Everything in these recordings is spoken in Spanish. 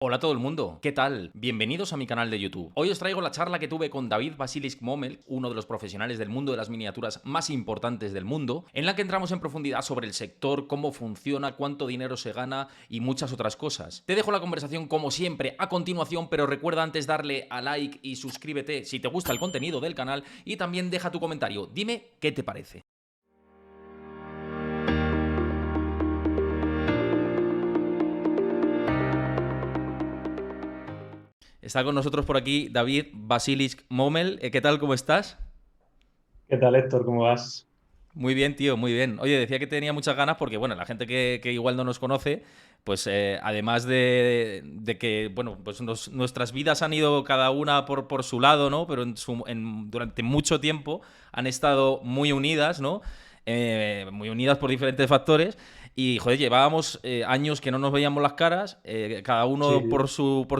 Hola a todo el mundo, ¿qué tal? Bienvenidos a mi canal de YouTube. Hoy os traigo la charla que tuve con David Basilisk Momel, uno de los profesionales del mundo de las miniaturas más importantes del mundo, en la que entramos en profundidad sobre el sector, cómo funciona, cuánto dinero se gana y muchas otras cosas. Te dejo la conversación como siempre a continuación, pero recuerda antes darle a like y suscríbete si te gusta el contenido del canal y también deja tu comentario, dime qué te parece. Está con nosotros por aquí David Basilisk Momel. ¿Qué tal? ¿Cómo estás? ¿Qué tal, Héctor? ¿Cómo vas? Muy bien, tío, muy bien. Oye, decía que tenía muchas ganas porque, bueno, la gente que igual no nos conoce, pues además de que, bueno, pues nuestras vidas han ido cada una por su lado, ¿no? Pero durante mucho tiempo han estado muy unidas, ¿no? Muy unidas por diferentes factores. Y, joder, llevábamos años que no nos veíamos las caras, cada Sí, uno por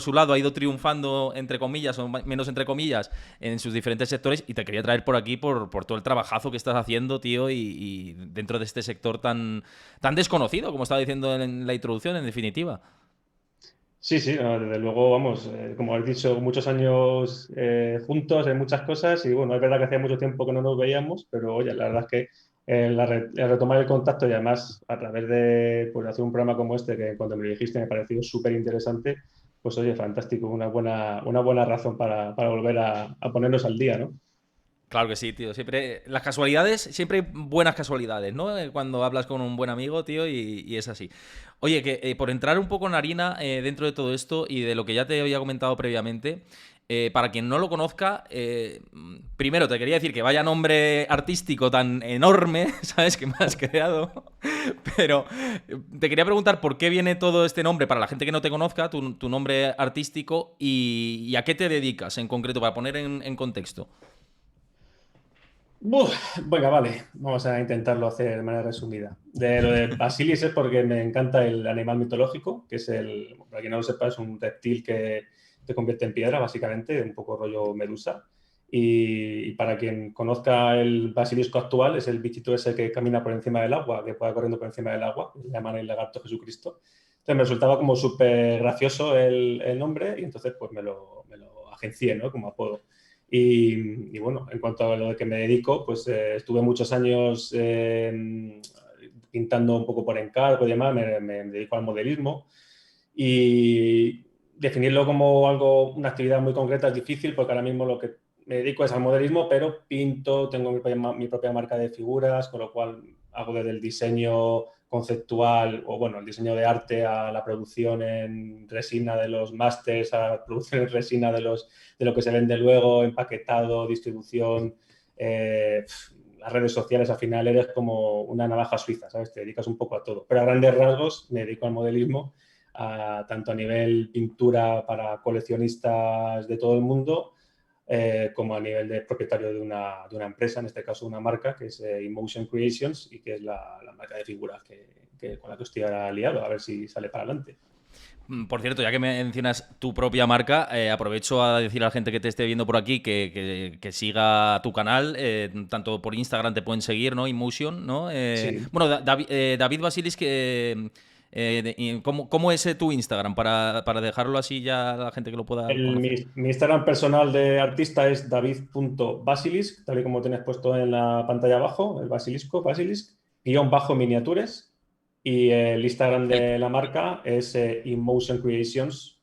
su lado ha ido triunfando, entre comillas, o menos entre comillas, en sus diferentes sectores, y te quería traer por aquí por todo el trabajazo que estás haciendo, tío, y dentro de este sector tan desconocido, como estaba diciendo en la introducción, en definitiva. sí, sí, no, desde luego, vamos, como has dicho, muchos años juntos en muchas cosas y bueno, es verdad que hacía mucho tiempo que no nos veíamos, pero oye, la verdad es que el retomar el contacto y además a través de pues, hacer un programa como este, que cuando me lo dijiste me pareció súper interesante, pues oye, fantástico, una buena razón para volver a ponernos al día, ¿no? Claro que sí, tío. Siempre, las casualidades, siempre hay buenas casualidades, ¿no? Cuando hablas con un buen amigo, tío, y es así. Oye, que por entrar un poco en harina dentro de todo esto y de lo que ya te había comentado previamente, para quien no lo conozca, primero te quería decir que vaya nombre artístico tan enorme, ¿sabes? Que me has creado. Pero te quería preguntar por qué viene todo este nombre para la gente que no te conozca, tu nombre artístico, y a qué te dedicas en concreto, para poner en contexto. Buf, venga, vale, vamos a intentarlo hacer de manera resumida. De lo de Basilis es porque me encanta el animal mitológico, que es para quien no lo sepa, es un reptil que te convierte en piedra, básicamente, un poco rollo medusa. Y para quien conozca el basilisco actual, es el bichito ese que camina por encima del agua, que puede corriendo por encima del agua, le llaman el lagarto Jesucristo. Entonces me resultaba como súper gracioso el nombre y entonces pues me lo agencié, ¿no? Como apodo. Y bueno, en cuanto a lo que me dedico, pues estuve muchos años pintando un poco por encargo y demás, me dedico al modelismo y definirlo como algo, una actividad muy concreta es difícil porque ahora mismo lo que me dedico es al modelismo, pero pinto, tengo mi propia marca de figuras, con lo cual hago desde el diseño conceptual o bueno, el diseño de arte a la producción en resina de los másters, a la producción en resina de lo que se vende luego, empaquetado, distribución. Eh, las redes sociales al final eres como una navaja suiza, ¿sabes? Te dedicas un poco a todo. Pero a grandes rasgos me dedico al modelismo, tanto a nivel pintura para coleccionistas de todo el mundo, como a nivel de propietario de una empresa, en este caso una marca, que es Emotion Creations y que es la marca de figuras con la que estoy ahora liado, a ver si sale para adelante. Por cierto, ya que mencionas tu propia marca, aprovecho a decir a la gente que te esté viendo por aquí que siga tu canal, tanto por Instagram te pueden seguir, ¿no? Emotion, ¿no? Sí, Bueno, David Basilis, ¿cómo es tu Instagram? Para dejarlo así ya a la gente que lo pueda Mi, conocer. mi Instagram personal de artista es david.basilisk, tal y como tienes puesto en la pantalla abajo, el basilisco, basilisk, guión bajo miniatures. Y el Instagram de El- la marca es InMotion Creations,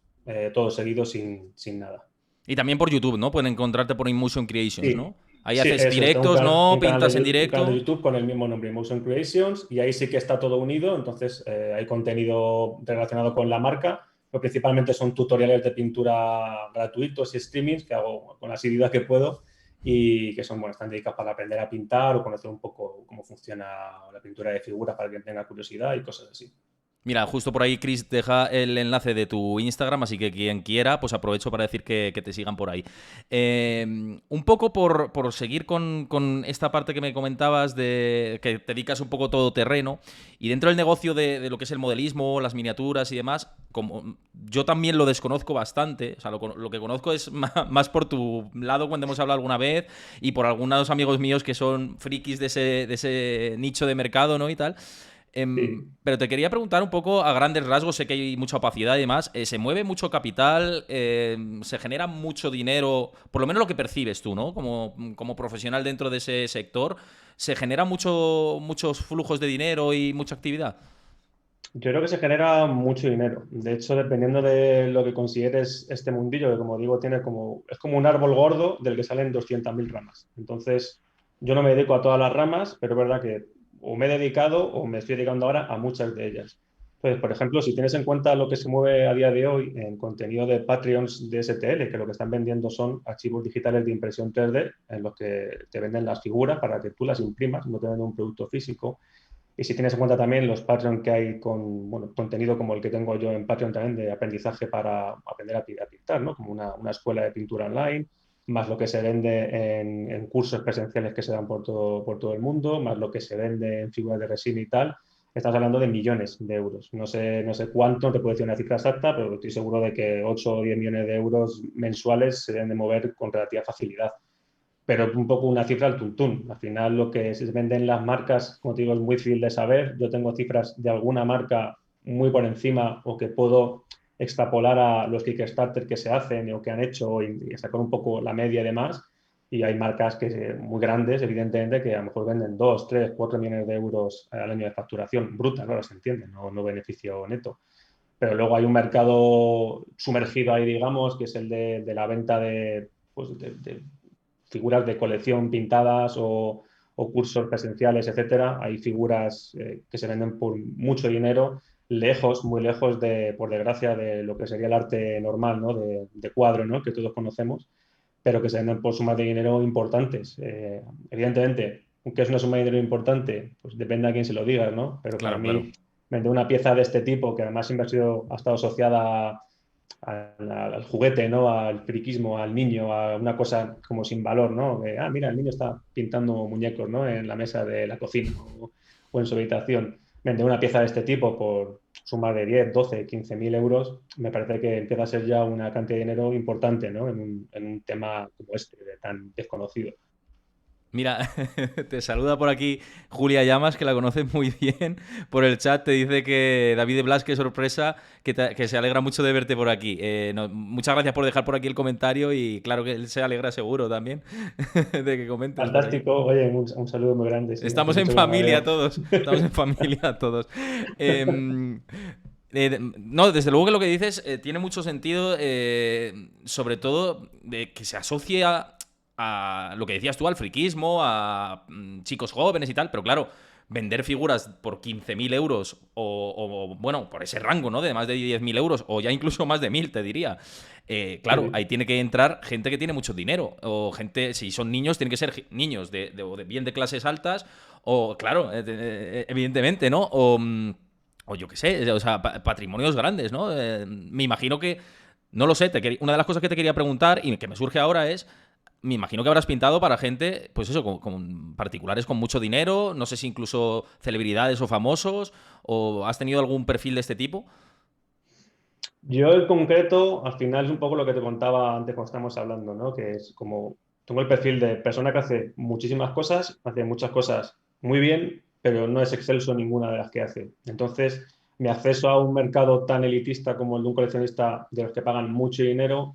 todo seguido sin nada. y también por YouTube, ¿no? Pueden encontrarte por Emotion Creations, Sí, ¿no? Ahí sí, haces eso es. Tengo directos, ¿no? un canal Pintas en un canal de directo. YouTube con el mismo nombre, Motion Creations, y ahí sí que está todo unido. Entonces, hay contenido relacionado con la marca, pero principalmente son tutoriales de pintura gratuitos y streamings que hago con la asiduidad que puedo y que son, bueno, están dedicados para aprender a pintar o conocer un poco cómo funciona la pintura de figuras para quien tenga curiosidad y cosas así. Mira, justo por ahí Chris deja el enlace de tu Instagram, así que quien quiera, pues aprovecho para decir que te sigan por ahí. Un poco por seguir con esta parte que me comentabas de que te dedicas un poco todo terreno y dentro del negocio de lo que es el modelismo, las miniaturas y demás, como yo también lo desconozco bastante, o sea, lo que conozco es más por tu lado cuando hemos hablado alguna vez y por algunos amigos míos que son frikis de ese nicho de mercado, ¿no? Y tal. Sí. Pero te quería preguntar un poco a grandes rasgos, sé que hay mucha opacidad y demás, ¿se mueve mucho capital? ¿Se genera mucho dinero? Por lo menos lo que percibes tú, ¿no? Como profesional dentro de ese sector, ¿se genera muchos flujos de dinero y mucha actividad? Yo creo que se genera mucho dinero. De hecho, dependiendo de lo que consideres este mundillo, que como digo, es como un árbol gordo del que salen 200.000 ramas. Entonces, yo no me dedico a todas las ramas, pero es verdad que o me he dedicado o me estoy dedicando ahora a muchas de ellas. Entonces, por ejemplo, si tienes en cuenta lo que se mueve a día de hoy en contenido de Patreons de STL, que lo que están vendiendo son archivos digitales de impresión 3D, en los que te venden las figuras para que tú las imprimas, no te venden un producto físico. Y si tienes en cuenta también los Patreon que hay con bueno, contenido como el que tengo yo en Patreon también de aprendizaje para aprender a pintar, ¿no? Como una escuela de pintura online, más lo que se vende en cursos presenciales que se dan por todo el mundo, más lo que se vende en figuras de resina y tal, estás hablando de millones de euros. No sé cuánto, no te puedo decir una cifra exacta, pero estoy seguro de que 8 o 10 millones de euros mensuales se deben de mover con relativa facilidad, pero un poco una cifra al tuntún. Al final lo que se venden las marcas, como te digo, es muy difícil de saber. Yo tengo cifras de alguna marca muy por encima o que puedo extrapolar a los Kickstarter que se hacen o que han hecho y sacar un poco la media y demás. Y hay marcas muy grandes, evidentemente, que a lo mejor venden 2, 3, 4 millones de euros al año de facturación bruta, claro, se entiende, no beneficio neto. Pero luego hay un mercado sumergido ahí, digamos, que es el de la venta pues de figuras de colección pintadas o cursos presenciales, etcétera. Hay figuras que se venden por mucho dinero, lejos, muy lejos de, por desgracia, de lo que sería el arte normal, ¿no? De cuadro, ¿no? Que todos conocemos, pero que se venden por sumas de dinero importantes. Evidentemente, aunque es una suma de dinero importante, pues depende a quién se lo digas, ¿no? Pero para Claro, claro. mí, vender una pieza de este tipo, que además siempre ha estado asociada al juguete, ¿no? Al friquismo, al niño, a una cosa como sin valor, ¿no? De, mira, el niño está pintando muñecos, ¿no? En la mesa de la cocina o en su habitación. Vender una pieza de este tipo por suma de 10, 12, 15 mil euros, me parece que empieza a ser ya una cantidad de dinero importante, ¿no? En un tema como este, de tan desconocido. Mira, te saluda por aquí Julia Llamas, que la conoces muy bien. Por el chat te dice que David Blas, qué sorpresa, que se alegra mucho de verte por aquí. Muchas gracias por dejar por aquí el comentario y claro que él se alegra seguro también de que comentes por aquí. Fantástico. Oye, un saludo muy grande. Sí, hace Estamos en mucho que no la familia veo. todos, estamos en familia todos. Em, no, desde luego que lo que dices tiene mucho sentido, sobre todo de que se asocia a lo que decías tú, al friquismo, a chicos jóvenes y tal, pero claro, vender figuras por 15.000 euros bueno, por ese rango, ¿no? De más de 10.000 euros o ya incluso más de 1.000, te diría. Claro, Sí. ahí tiene que entrar gente que tiene mucho dinero o gente, si son niños, tienen que ser niños bien de clases altas o, claro, evidentemente, ¿no? O yo qué sé, o sea, patrimonios grandes, ¿no? Me imagino que, no lo sé, una de las cosas que te quería preguntar y que me surge ahora es, me imagino que habrás pintado para gente, pues eso, con particulares con mucho dinero, no sé si incluso celebridades o famosos, o has tenido algún perfil de este tipo. Yo en concreto, al final es un poco lo que te contaba antes cuando estábamos hablando, ¿no? Que es como, tengo el perfil de persona que hace muchísimas cosas, hace muchas cosas muy bien, pero no es excelso en ninguna de las que hace. Entonces, mi acceso a un mercado tan elitista como el de un coleccionista de los que pagan mucho dinero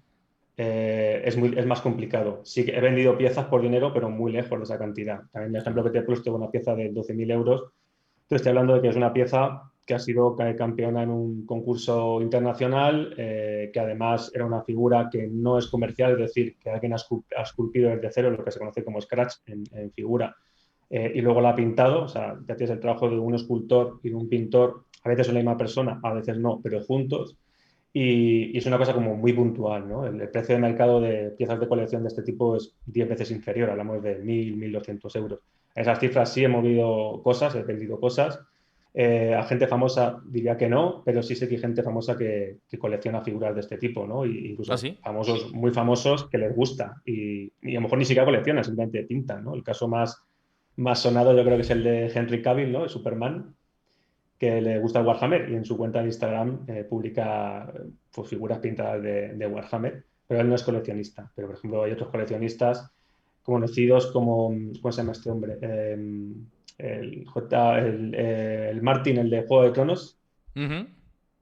es más complicado. Sí que he vendido piezas por dinero, pero muy lejos de esa cantidad. También el ejemplo Claro. que te he puesto, una pieza de 12.000 euros, te estoy hablando de que es una pieza que ha sido campeona en un concurso internacional, que además era una figura que no es comercial, es decir, que alguien ha esculpido desde cero, lo que se conoce como scratch en figura, y luego la ha pintado. O sea, ya tienes el trabajo de un escultor y de un pintor, a veces son la misma persona, a veces no, pero juntos. Y es una cosa como muy puntual, ¿no? El precio de mercado de piezas de colección de este tipo es 10 veces inferior, hablamos de 1.000, 1.200 euros. En esas cifras sí he movido cosas, he vendido cosas. A gente famosa diría que no, pero sí sé que hay gente famosa que colecciona figuras de este tipo, ¿no? Y ¿Ah, incluso sí? famosos, muy famosos, que les gusta y a lo mejor ni siquiera coleccionan, simplemente pintan, ¿no? El caso más sonado yo creo que es el de Henry Cavill, ¿no? El Superman, que le gusta el Warhammer y en su cuenta de Instagram publica pues, figuras pintadas de Warhammer, pero él no es coleccionista. Pero, por ejemplo, hay otros coleccionistas conocidos como, ¿cómo se llama este hombre? el Martin, el de Juego de Tronos. Ujú.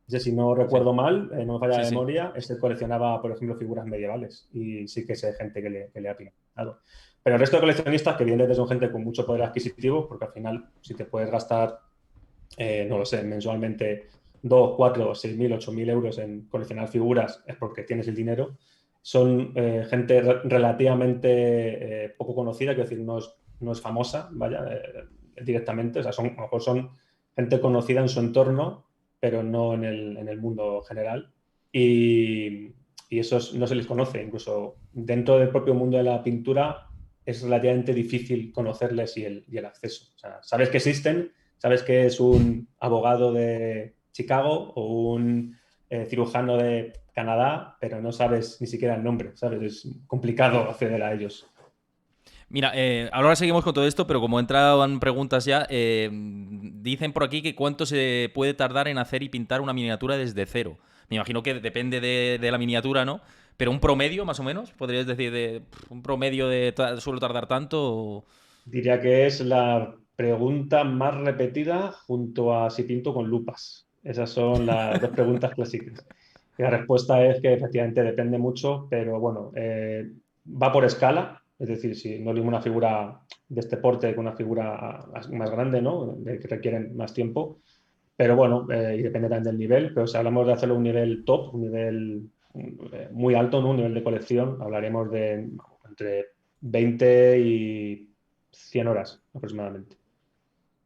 Si no Sí, recuerdo mal, no me falla sí, la sí. memoria, este coleccionaba, por ejemplo, figuras medievales y sí que sé gente que le ha pintado. Pero el resto de coleccionistas, que evidentemente son gente con mucho poder adquisitivo, porque al final, si te puedes gastar, no lo sé, mensualmente 2, 4, 6.000, 8.000 euros en coleccionar figuras, es porque tienes el dinero. Son gente relativamente poco conocida, quiero decir, no es famosa, vaya, directamente. O sea, a lo mejor son gente conocida en su entorno, pero no en el mundo general. Y esos no se les conoce. Incluso dentro del propio mundo de la pintura es relativamente difícil conocerles y el acceso. O sea, sabes que existen, sabes que es un abogado de Chicago o un cirujano de Canadá, pero no sabes ni siquiera el nombre, ¿sabes? Es complicado acceder a ellos. Mira, ahora seguimos con todo esto, pero como entraban preguntas ya, dicen por aquí que cuánto se puede tardar en hacer y pintar una miniatura desde cero. Me imagino que depende de la miniatura, ¿no? Pero un promedio, más o menos, podrías decir, un promedio suelo tardar tanto. Diría que es la pregunta más repetida junto a si pinto con lupas. Esas son las dos preguntas clásicas. Y la respuesta es que efectivamente depende mucho, pero bueno, va por escala. Es decir, si no digo una figura de este porte con una figura más grande, ¿no? Que requieren más tiempo. Pero bueno, y depende también del nivel. Pero si hablamos de hacerlo un nivel top, un nivel muy alto, ¿no? Un nivel de colección, hablaremos de entre 20 y 100 horas aproximadamente.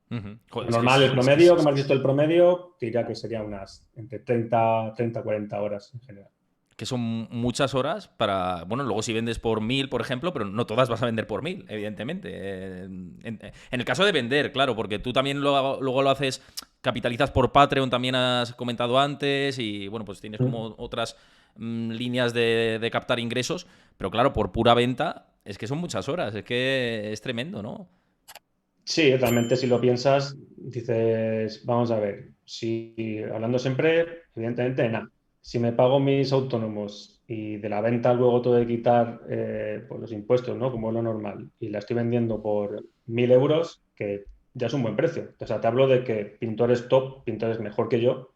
Ujú. Lo Joder, normal, el promedio, que me has visto el promedio, diría que sería unas entre 40 horas en general. que son muchas horas para. Bueno, luego si vendes por 1000, por ejemplo, pero no todas vas a vender por 1000, evidentemente. En el caso de vender, claro, porque tú también luego lo haces, capitalizas por Patreon, también has comentado antes, y bueno, pues tienes como otras líneas de captar ingresos, pero claro, por pura venta, es que son muchas horas, es que es tremendo, ¿no? Sí, realmente si lo piensas, dices, vamos a ver, si hablando siempre, evidentemente, nada. Si me pago mis autónomos y de la venta luego tengo que quitar pues los impuestos, ¿no? Como es lo normal, y la estoy vendiendo por 1.000 euros, que ya es un buen precio. O sea, te hablo de que pintores top, pintores mejor que yo,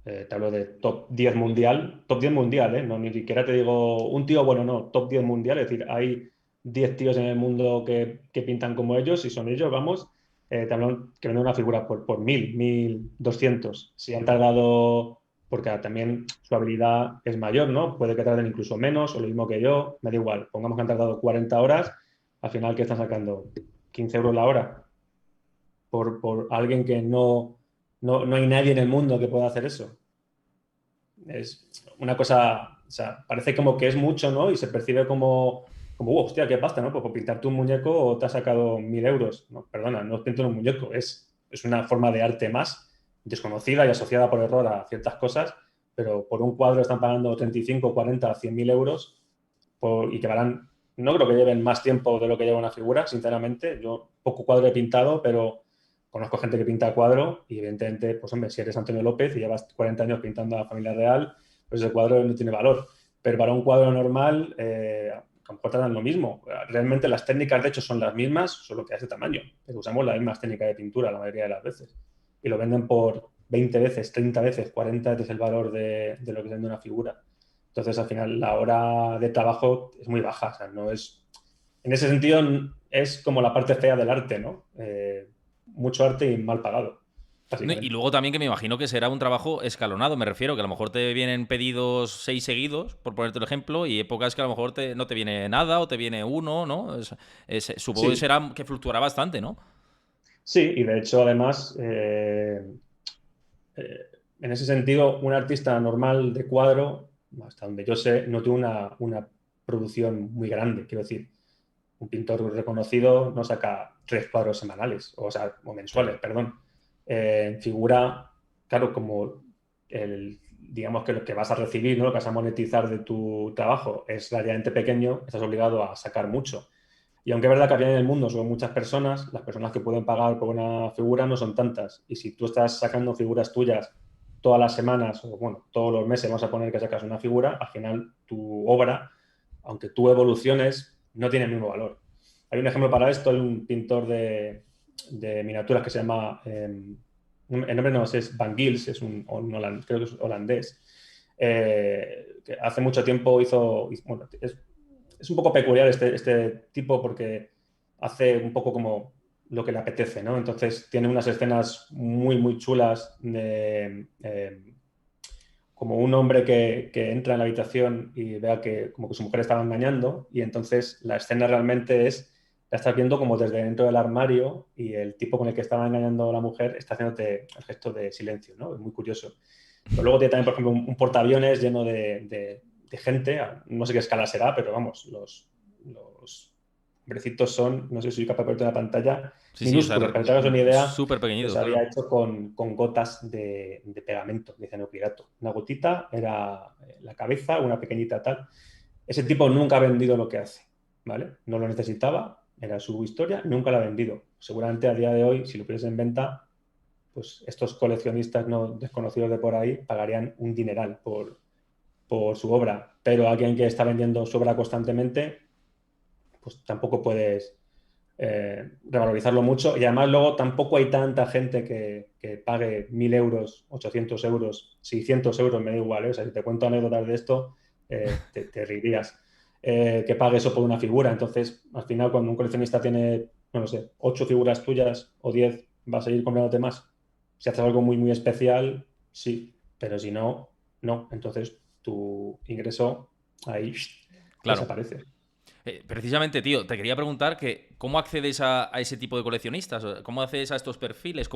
te hablo de top 10 mundial, ¿eh? No, ni siquiera te digo un tío, bueno, no, top 10 mundial, es decir, hay 10 tíos en el mundo que pintan como ellos y son ellos, vamos, te hablan que venden una figura por 1.200. Si han tardado, porque también su habilidad es mayor, ¿no? Puede que tarden incluso menos o lo mismo que yo, me da igual, pongamos que han tardado 40 horas, al final, ¿qué están sacando? 15 euros la hora por alguien que no hay nadie en el mundo que pueda hacer eso. Es una cosa, o sea, parece como que es mucho, ¿no? Y se percibe como hostia, qué pasta, ¿no? Pues por pintarte un muñeco o te has sacado 1.000 euros. No, perdona, no es pintar un muñeco, es una forma de arte más desconocida y asociada por error a ciertas cosas, pero por un cuadro están pagando 35, 40, 100.000 euros y que valgan, no creo que lleven más tiempo de lo que lleva una figura, sinceramente. Yo poco cuadro he pintado, pero conozco gente que pinta cuadro y evidentemente, pues hombre, si eres Antonio López y llevas 40 años pintando a la familia real, pues ese cuadro no tiene valor. Pero para un cuadro normal, a lo mejor te dan lo mismo. Realmente las técnicas, de hecho, son las mismas, solo que a ese tamaño. Pero usamos las mismas técnicas de pintura la mayoría de las veces. Y lo venden por 20 veces, 30 veces, 40 veces el valor de lo que vende una figura. Entonces, al final, la hora de trabajo es muy baja. O sea, no es, en ese sentido, es como la parte fea del arte, ¿no? Mucho arte y mal pagado, No, y básicamente. luego también que me imagino que será un trabajo escalonado, me refiero, que a lo mejor te vienen pedidos 6 seguidos, por ponerte un ejemplo, y épocas que a lo mejor no te viene nada o te viene uno, ¿no? Supongo que Sí, será que fluctuará bastante, ¿no? sí, y de hecho, además, eh, en ese sentido, un artista normal de cuadro, hasta donde yo sé, no tiene una producción muy grande. Quiero decir, un pintor reconocido no saca 3 cuadros semanales, o sea, o mensuales, Claro. perdón. Figura, claro, como digamos que lo que vas a recibir, ¿no? Lo que vas a monetizar de tu trabajo es relativamente pequeño, estás obligado a sacar mucho. Y aunque es verdad que aquí en el mundo son muchas personas, las personas que pueden pagar por una figura no son tantas. Y si tú estás sacando figuras tuyas todas las semanas, o bueno, todos los meses, vamos a poner que sacas una figura, al final tu obra, aunque tú evoluciones, no tiene el mismo valor. Hay un ejemplo para esto, hay un pintor de miniaturas que se llama, el nombre no sé, es Van Gils, es creo que es holandés, que hace mucho tiempo bueno, es un poco peculiar este tipo porque hace un poco como lo que le apetece, ¿no? Entonces tiene unas escenas muy, muy chulas de como un hombre que entra en la habitación y vea que como que su mujer estaba engañando y entonces la escena realmente la estás viendo como desde dentro del armario y el tipo con el que estaba engañando a la mujer está haciéndote el gesto de silencio, ¿no? Es muy curioso. Pero luego tiene también, por ejemplo, un portaaviones lleno de gente, no sé qué escala será, pero vamos, los hombrecitos son, no sé si soy capaz de ponerte en la pantalla, Sí, sí, o sea, minúsculos, para que te hagas una idea, súper los pequeñitos, había claro. hecho con gotas de pegamento, de cianocrilato. Una gotita era la cabeza, una pequeñita tal. Ese tipo nunca ha vendido lo que hace, ¿vale? No lo necesitaba, era su historia, nunca lo ha vendido. Seguramente a día de hoy, si lo pusiese en venta, pues estos coleccionistas no desconocidos de por ahí pagarían un dineral por su obra. Pero alguien que está vendiendo su obra constantemente, pues tampoco puedes revalorizarlo mucho y además luego tampoco hay tanta gente que pague 1.000 euros, 800 euros, 600 euros, me da igual, ¿eh? O sea, si te cuento anécdotas de esto, te reirías. Que pague eso por una figura. Entonces, al final, cuando un coleccionista tiene, no sé, 8 figuras tuyas o 10, va a seguir comprándote más. Si haces algo muy, muy especial, sí, pero si no, no. Entonces, tu ingreso ahí Claro. desaparece. Precisamente, tío, te quería preguntar que cómo accedes a ese tipo de coleccionistas, cómo accedes a estos perfiles,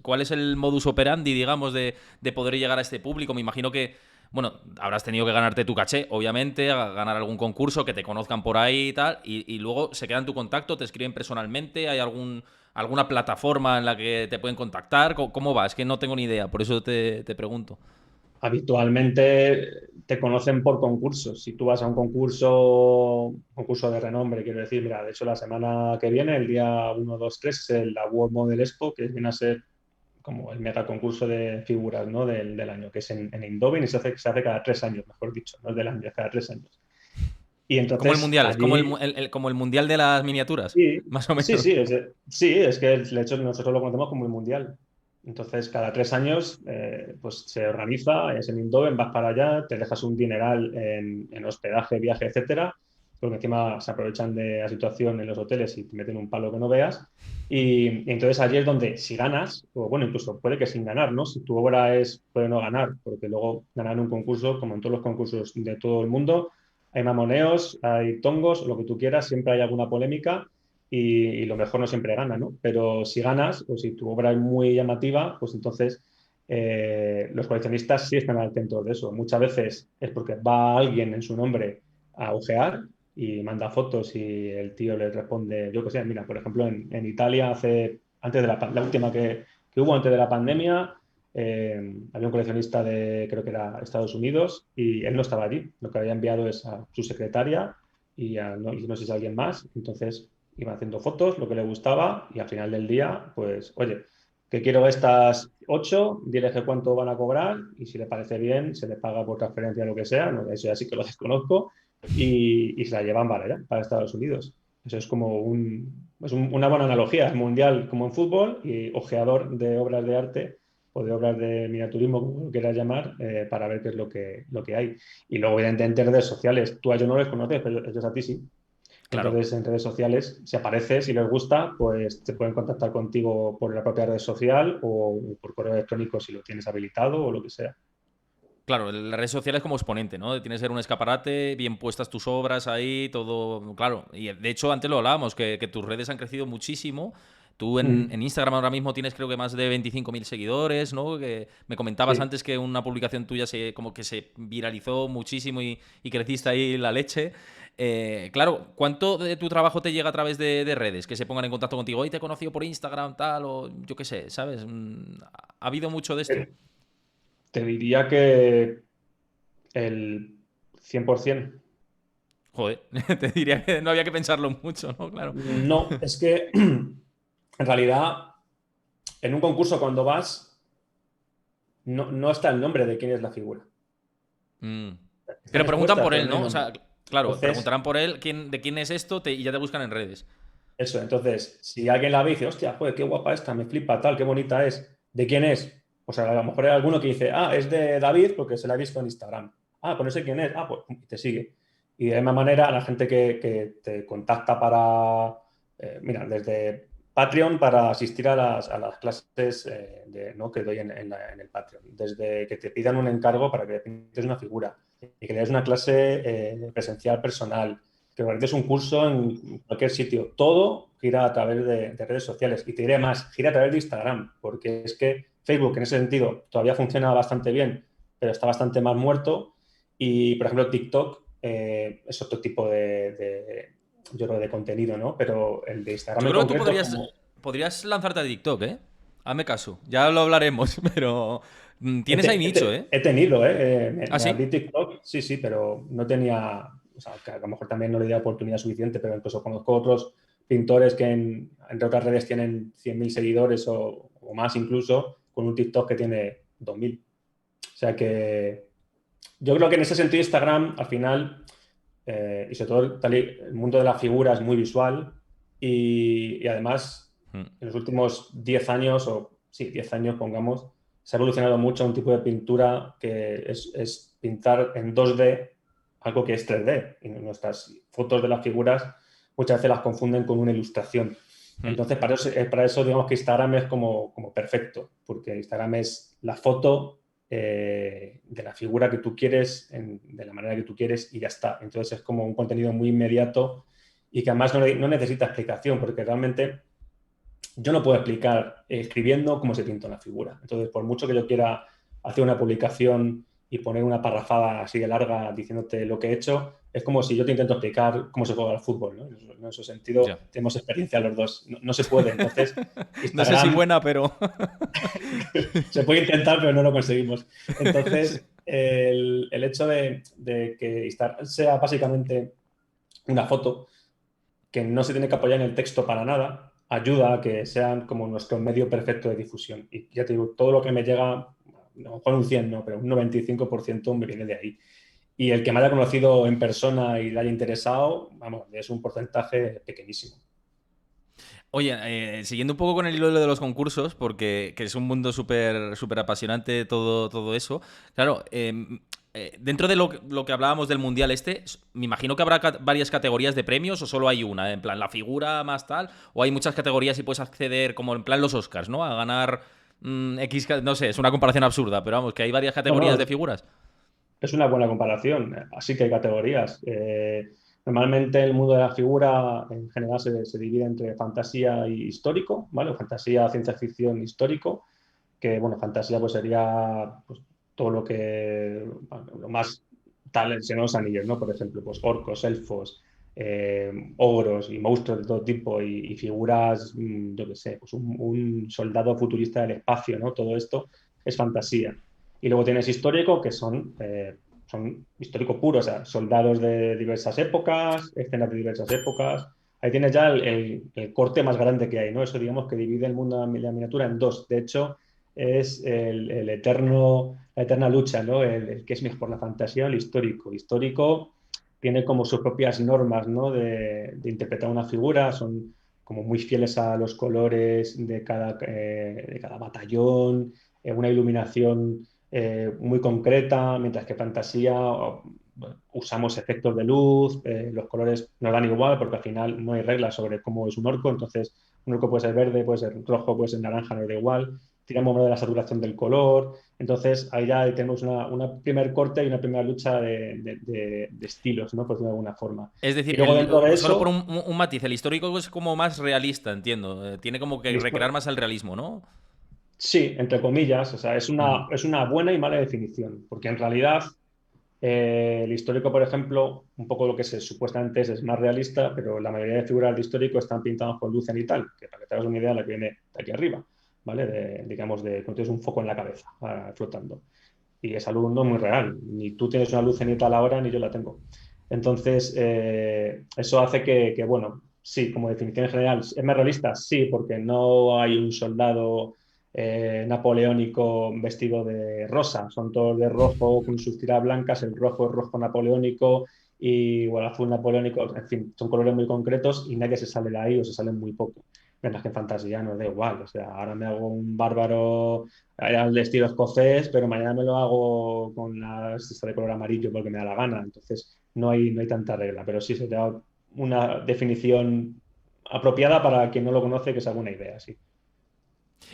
cuál es el modus operandi, digamos, de poder llegar a este público. Me imagino que, bueno, habrás tenido que ganarte tu caché, obviamente, ganar algún concurso, que te conozcan por ahí y tal, y luego se quedan tu contacto, te escriben personalmente, hay alguna plataforma en la que te pueden contactar. ¿Cómo va? Es que no tengo ni idea, por eso te pregunto. Habitualmente te conocen por concursos. Si tú vas a un concurso de renombre, quiero decir, mira, de hecho la semana que viene, el día 1, 2, 3 es la World Model Expo, que viene a ser como el mega concurso de figuras, ¿no? del año, que es en Eindhoven y se hace cada 3 años, mejor dicho, no es del año, es cada 3 años. Y Como el entonces mundial, es como allí, como el mundial de las miniaturas, sí, más o sí, menos. sí, es que de hecho nosotros lo conocemos como el Mundial. Entonces, cada 3 años, pues se organiza, es en Eindhoven, vas para allá, te dejas un dineral en hospedaje, viaje, etcétera, porque encima se aprovechan de la situación en los hoteles y te meten un palo que no veas. Y entonces allí es donde, si ganas, o bueno, incluso puede que sin ganar, ¿no? Si tu obra puede no ganar, porque luego ganar un concurso, como en todos los concursos de todo el mundo, hay mamoneos, hay tongos, lo que tú quieras, siempre hay alguna polémica y lo mejor no siempre gana, ¿no? Pero si ganas o si tu obra es muy llamativa, pues entonces los coleccionistas sí están atentos de eso. Muchas veces es porque va alguien en su nombre a ojear y manda fotos y el tío le responde, yo qué sé, mira, por ejemplo, en Italia antes de la última que hubo antes de la pandemia, había un coleccionista creo que era Estados Unidos, y él no estaba allí. Lo que había enviado es a su secretaria y no sé si a alguien más. Entonces iba haciendo fotos, lo que le gustaba, y al final del día, pues, oye, que quiero estas 8, dile que cuánto van a cobrar, y si le parece bien, se le paga por transferencia o lo que sea, no, eso ya sí que lo desconozco, y se la llevan para Estados Unidos. Eso es como una buena analogía, el mundial como en fútbol y ojeador de obras de arte o de obras de miniaturismo, como lo quieras llamar, para ver qué es lo que hay. Y luego, evidentemente, en redes sociales. Tú a ellos no les conoces, pero ellos a ti sí. Claro. Entonces, en redes sociales, si apareces y les gusta, pues se pueden contactar contigo por la propia red social o por correo electrónico si lo tienes habilitado o lo que sea. Claro, las redes sociales como exponente, ¿no? Tienes que ser un escaparate, bien puestas tus obras ahí, todo. Claro. Y de hecho, antes lo hablábamos, que tus redes han crecido muchísimo. Tú Mm, en Instagram ahora mismo tienes creo que más de 25.000 seguidores, ¿no? Que me comentabas sí. antes que una publicación tuya como que se viralizó muchísimo y creciste ahí la leche. Claro, ¿cuánto de tu trabajo te llega a través de redes? Que se pongan en contacto contigo. Hoy te he conocido por Instagram, tal, o yo qué sé, ¿sabes? ¿Ha habido mucho de esto? Eh, Te diría que el 100%. Joder, te diría que no había que pensarlo mucho, ¿no? Claro. No, es que en realidad en un concurso cuando vas no está el nombre de quién es la figura. Mm. Están Pero preguntan expuestas, por pero él, no hay ¿no? O nombre. sea, claro, Entonces, preguntarán por él de quién es esto y ya te buscan en redes. Eso, entonces, si alguien la ve y dice, hostia, joder, qué guapa esta, me flipa tal, qué bonita es, ¿de quién es? O sea, a lo mejor hay alguno que dice, ah, es de David porque se la he visto en Instagram. Ah, pues no sé quién es. Ah, pues y te sigue. Y de la misma manera, la gente que te contacta para, mira, desde Patreon para asistir a las clases ¿no? que doy en el Patreon. Desde que te pidan un encargo para que le pintes una figura y que le des una clase presencial personal, que organices un curso en cualquier sitio. Todo gira a través de redes sociales. Y te diré más, gira a través de Instagram, porque es que Facebook en ese sentido todavía funciona bastante bien, pero está bastante más muerto. Y, por ejemplo, TikTok es otro tipo yo creo, de contenido, ¿no? Pero el de Instagram Yo en creo que tú concreto, podrías, como podrías lanzarte a TikTok, ¿eh? Hazme caso. Ya lo hablaremos, pero tienes ahí nicho, ¿eh? he tenido, ¿Ah, me sí? abrí TikTok, sí, sí, pero no tenía, o sea, que a lo mejor también no le di oportunidad suficiente, pero incluso conozco otros pintores que entre otras redes tienen 100.000 seguidores o más incluso, con un TikTok que tiene 2.000. O sea que yo creo que en ese sentido Instagram al final, y sobre todo el mundo de la figura es muy visual y además Mm. en los últimos 10 años, o sí, 10 años pongamos, se ha evolucionado mucho a un tipo de pintura que es pintar en 2D algo que es 3D. Y nuestras fotos de las figuras muchas veces las confunden con una ilustración. Mm. Entonces, para eso digamos que Instagram es como perfecto, porque Instagram es la foto de la figura que tú quieres, de la manera que tú quieres y ya está. Entonces es como un contenido muy inmediato y que además no necesita explicación, porque realmente yo no puedo explicar escribiendo cómo se pinta una figura. Entonces, por mucho que yo quiera hacer una publicación y poner una parrafada así de larga diciéndote lo que he hecho, es como si yo te intento explicar cómo se juega al fútbol, ¿no? En ese sentido, Ya. tenemos experiencia los dos. No, no se puede. Entonces, No sé si Instagram buena, pero. se puede intentar, pero no lo conseguimos. Entonces, el hecho de que Instagram sea básicamente una foto que no se tiene que apoyar en el texto para nada, ayuda a que sean como nuestro medio perfecto de difusión. Y ya te digo, todo lo que me llega, a lo mejor un 100, no, pero un 95% me viene de ahí. Y el que me haya conocido en persona y le haya interesado, vamos, es un porcentaje pequeñísimo. Oye, siguiendo un poco con el hilo de los concursos, porque que es un mundo súper súper apasionante todo eso. Claro, dentro de lo que hablábamos del mundial este, me imagino que habrá varias categorías de premios o solo hay una, en plan la figura más tal, o hay muchas categorías y puedes acceder como en plan los Oscars, ¿no? A ganar X, no sé, es una comparación absurda, pero vamos, que hay varias No, categorías de no, figuras. es una buena comparación. Así que hay categorías. Normalmente el mundo de la figura en general se divide entre fantasía y histórico, ¿vale? O fantasía, ciencia ficción, histórico, que, bueno, fantasía pues sería pues, todo lo que, bueno, lo más tal, el Señor de los Anillos, ¿no? Por ejemplo, pues orcos, elfos, ogros y monstruos de todo tipo y figuras, yo qué sé, pues un soldado futurista del espacio, ¿no? Todo esto es fantasía. Y luego tienes histórico, que son histórico puro, o sea, soldados de diversas épocas, escenas de diversas épocas. Ahí tienes ya el corte más grande que hay, ¿no? Eso digamos que divide el mundo de la miniatura en dos. De hecho, es la eterna lucha, ¿no? El que es mejor, la fantasía o el histórico. Histórico tiene como sus propias normas, ¿no? De interpretar una figura, son como muy fieles a los colores de cada batallón, una iluminación muy concreta, mientras que fantasía bueno, usamos efectos de luz, los colores nos dan igual porque al final no hay reglas sobre cómo es un orco, entonces un orco puede ser verde, puede ser rojo, puede ser naranja, no da igual, tiramos de la saturación del color, entonces ahí ya tenemos una primer corte y una primera lucha de estilos, ¿no? Por decirlo de alguna forma. Es Y decir, luego dentro de solo por eso, un matiz, el histórico es como más realista, entiendo. Tiene como que recrear más el realismo, ¿no? sí, entre comillas, o sea, es Ujú. una buena y mala definición, porque en realidad el histórico, por ejemplo, un poco lo que supuestamente es más realista, pero la mayoría de figuras de histórico están pintadas con luz cenital, que para que te hagas una idea, la que viene de aquí arriba, ¿vale? Digamos, cuando tienes un foco en la cabeza flotando. Y esa luz no es muy real. Ni tú tienes una luz cenital ahora, ni yo la tengo. Entonces, eso hace bueno, sí, como definición general, ¿es más realista? Sí, porque no hay un soldado napoleónico vestido de rosa. Son todos de rojo con sus tiras blancas, el rojo es rojo napoleónico y o el azul napoleónico, en fin, son colores muy concretos y nadie se sale de ahí o se salen muy poco. Mientras que en fantasía nos da igual, o sea, ahora me hago un bárbaro al estilo escocés, pero mañana me lo hago con esta de color amarillo porque me da la gana. Entonces, no hay tanta regla, pero sí se te da una definición apropiada para quien no lo conoce, que se haga una idea, sí.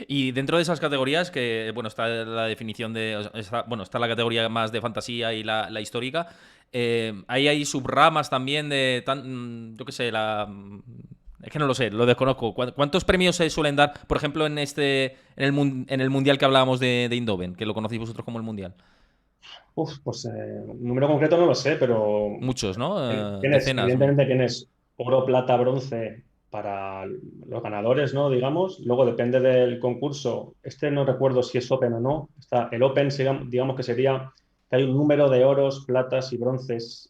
Y dentro de esas categorías, que bueno, está la definición de. Bueno, está la categoría más de fantasía y la histórica. Ahí hay subramas también de. Yo qué sé, es que no lo sé, lo desconozco. ¿Cuántos premios se suelen dar, por ejemplo, en el mundial que hablábamos de Eindhoven, que lo conocéis vosotros como el mundial? Uf, pues un número concreto no lo sé, pero Muchos, ¿no? Decenas. evidentemente tienes oro, plata, bronce para los ganadores, ¿no? Digamos. Luego depende del concurso. Este no recuerdo si es Open o no. Está el Open, digamos que sería que hay un número de oros, platas y bronces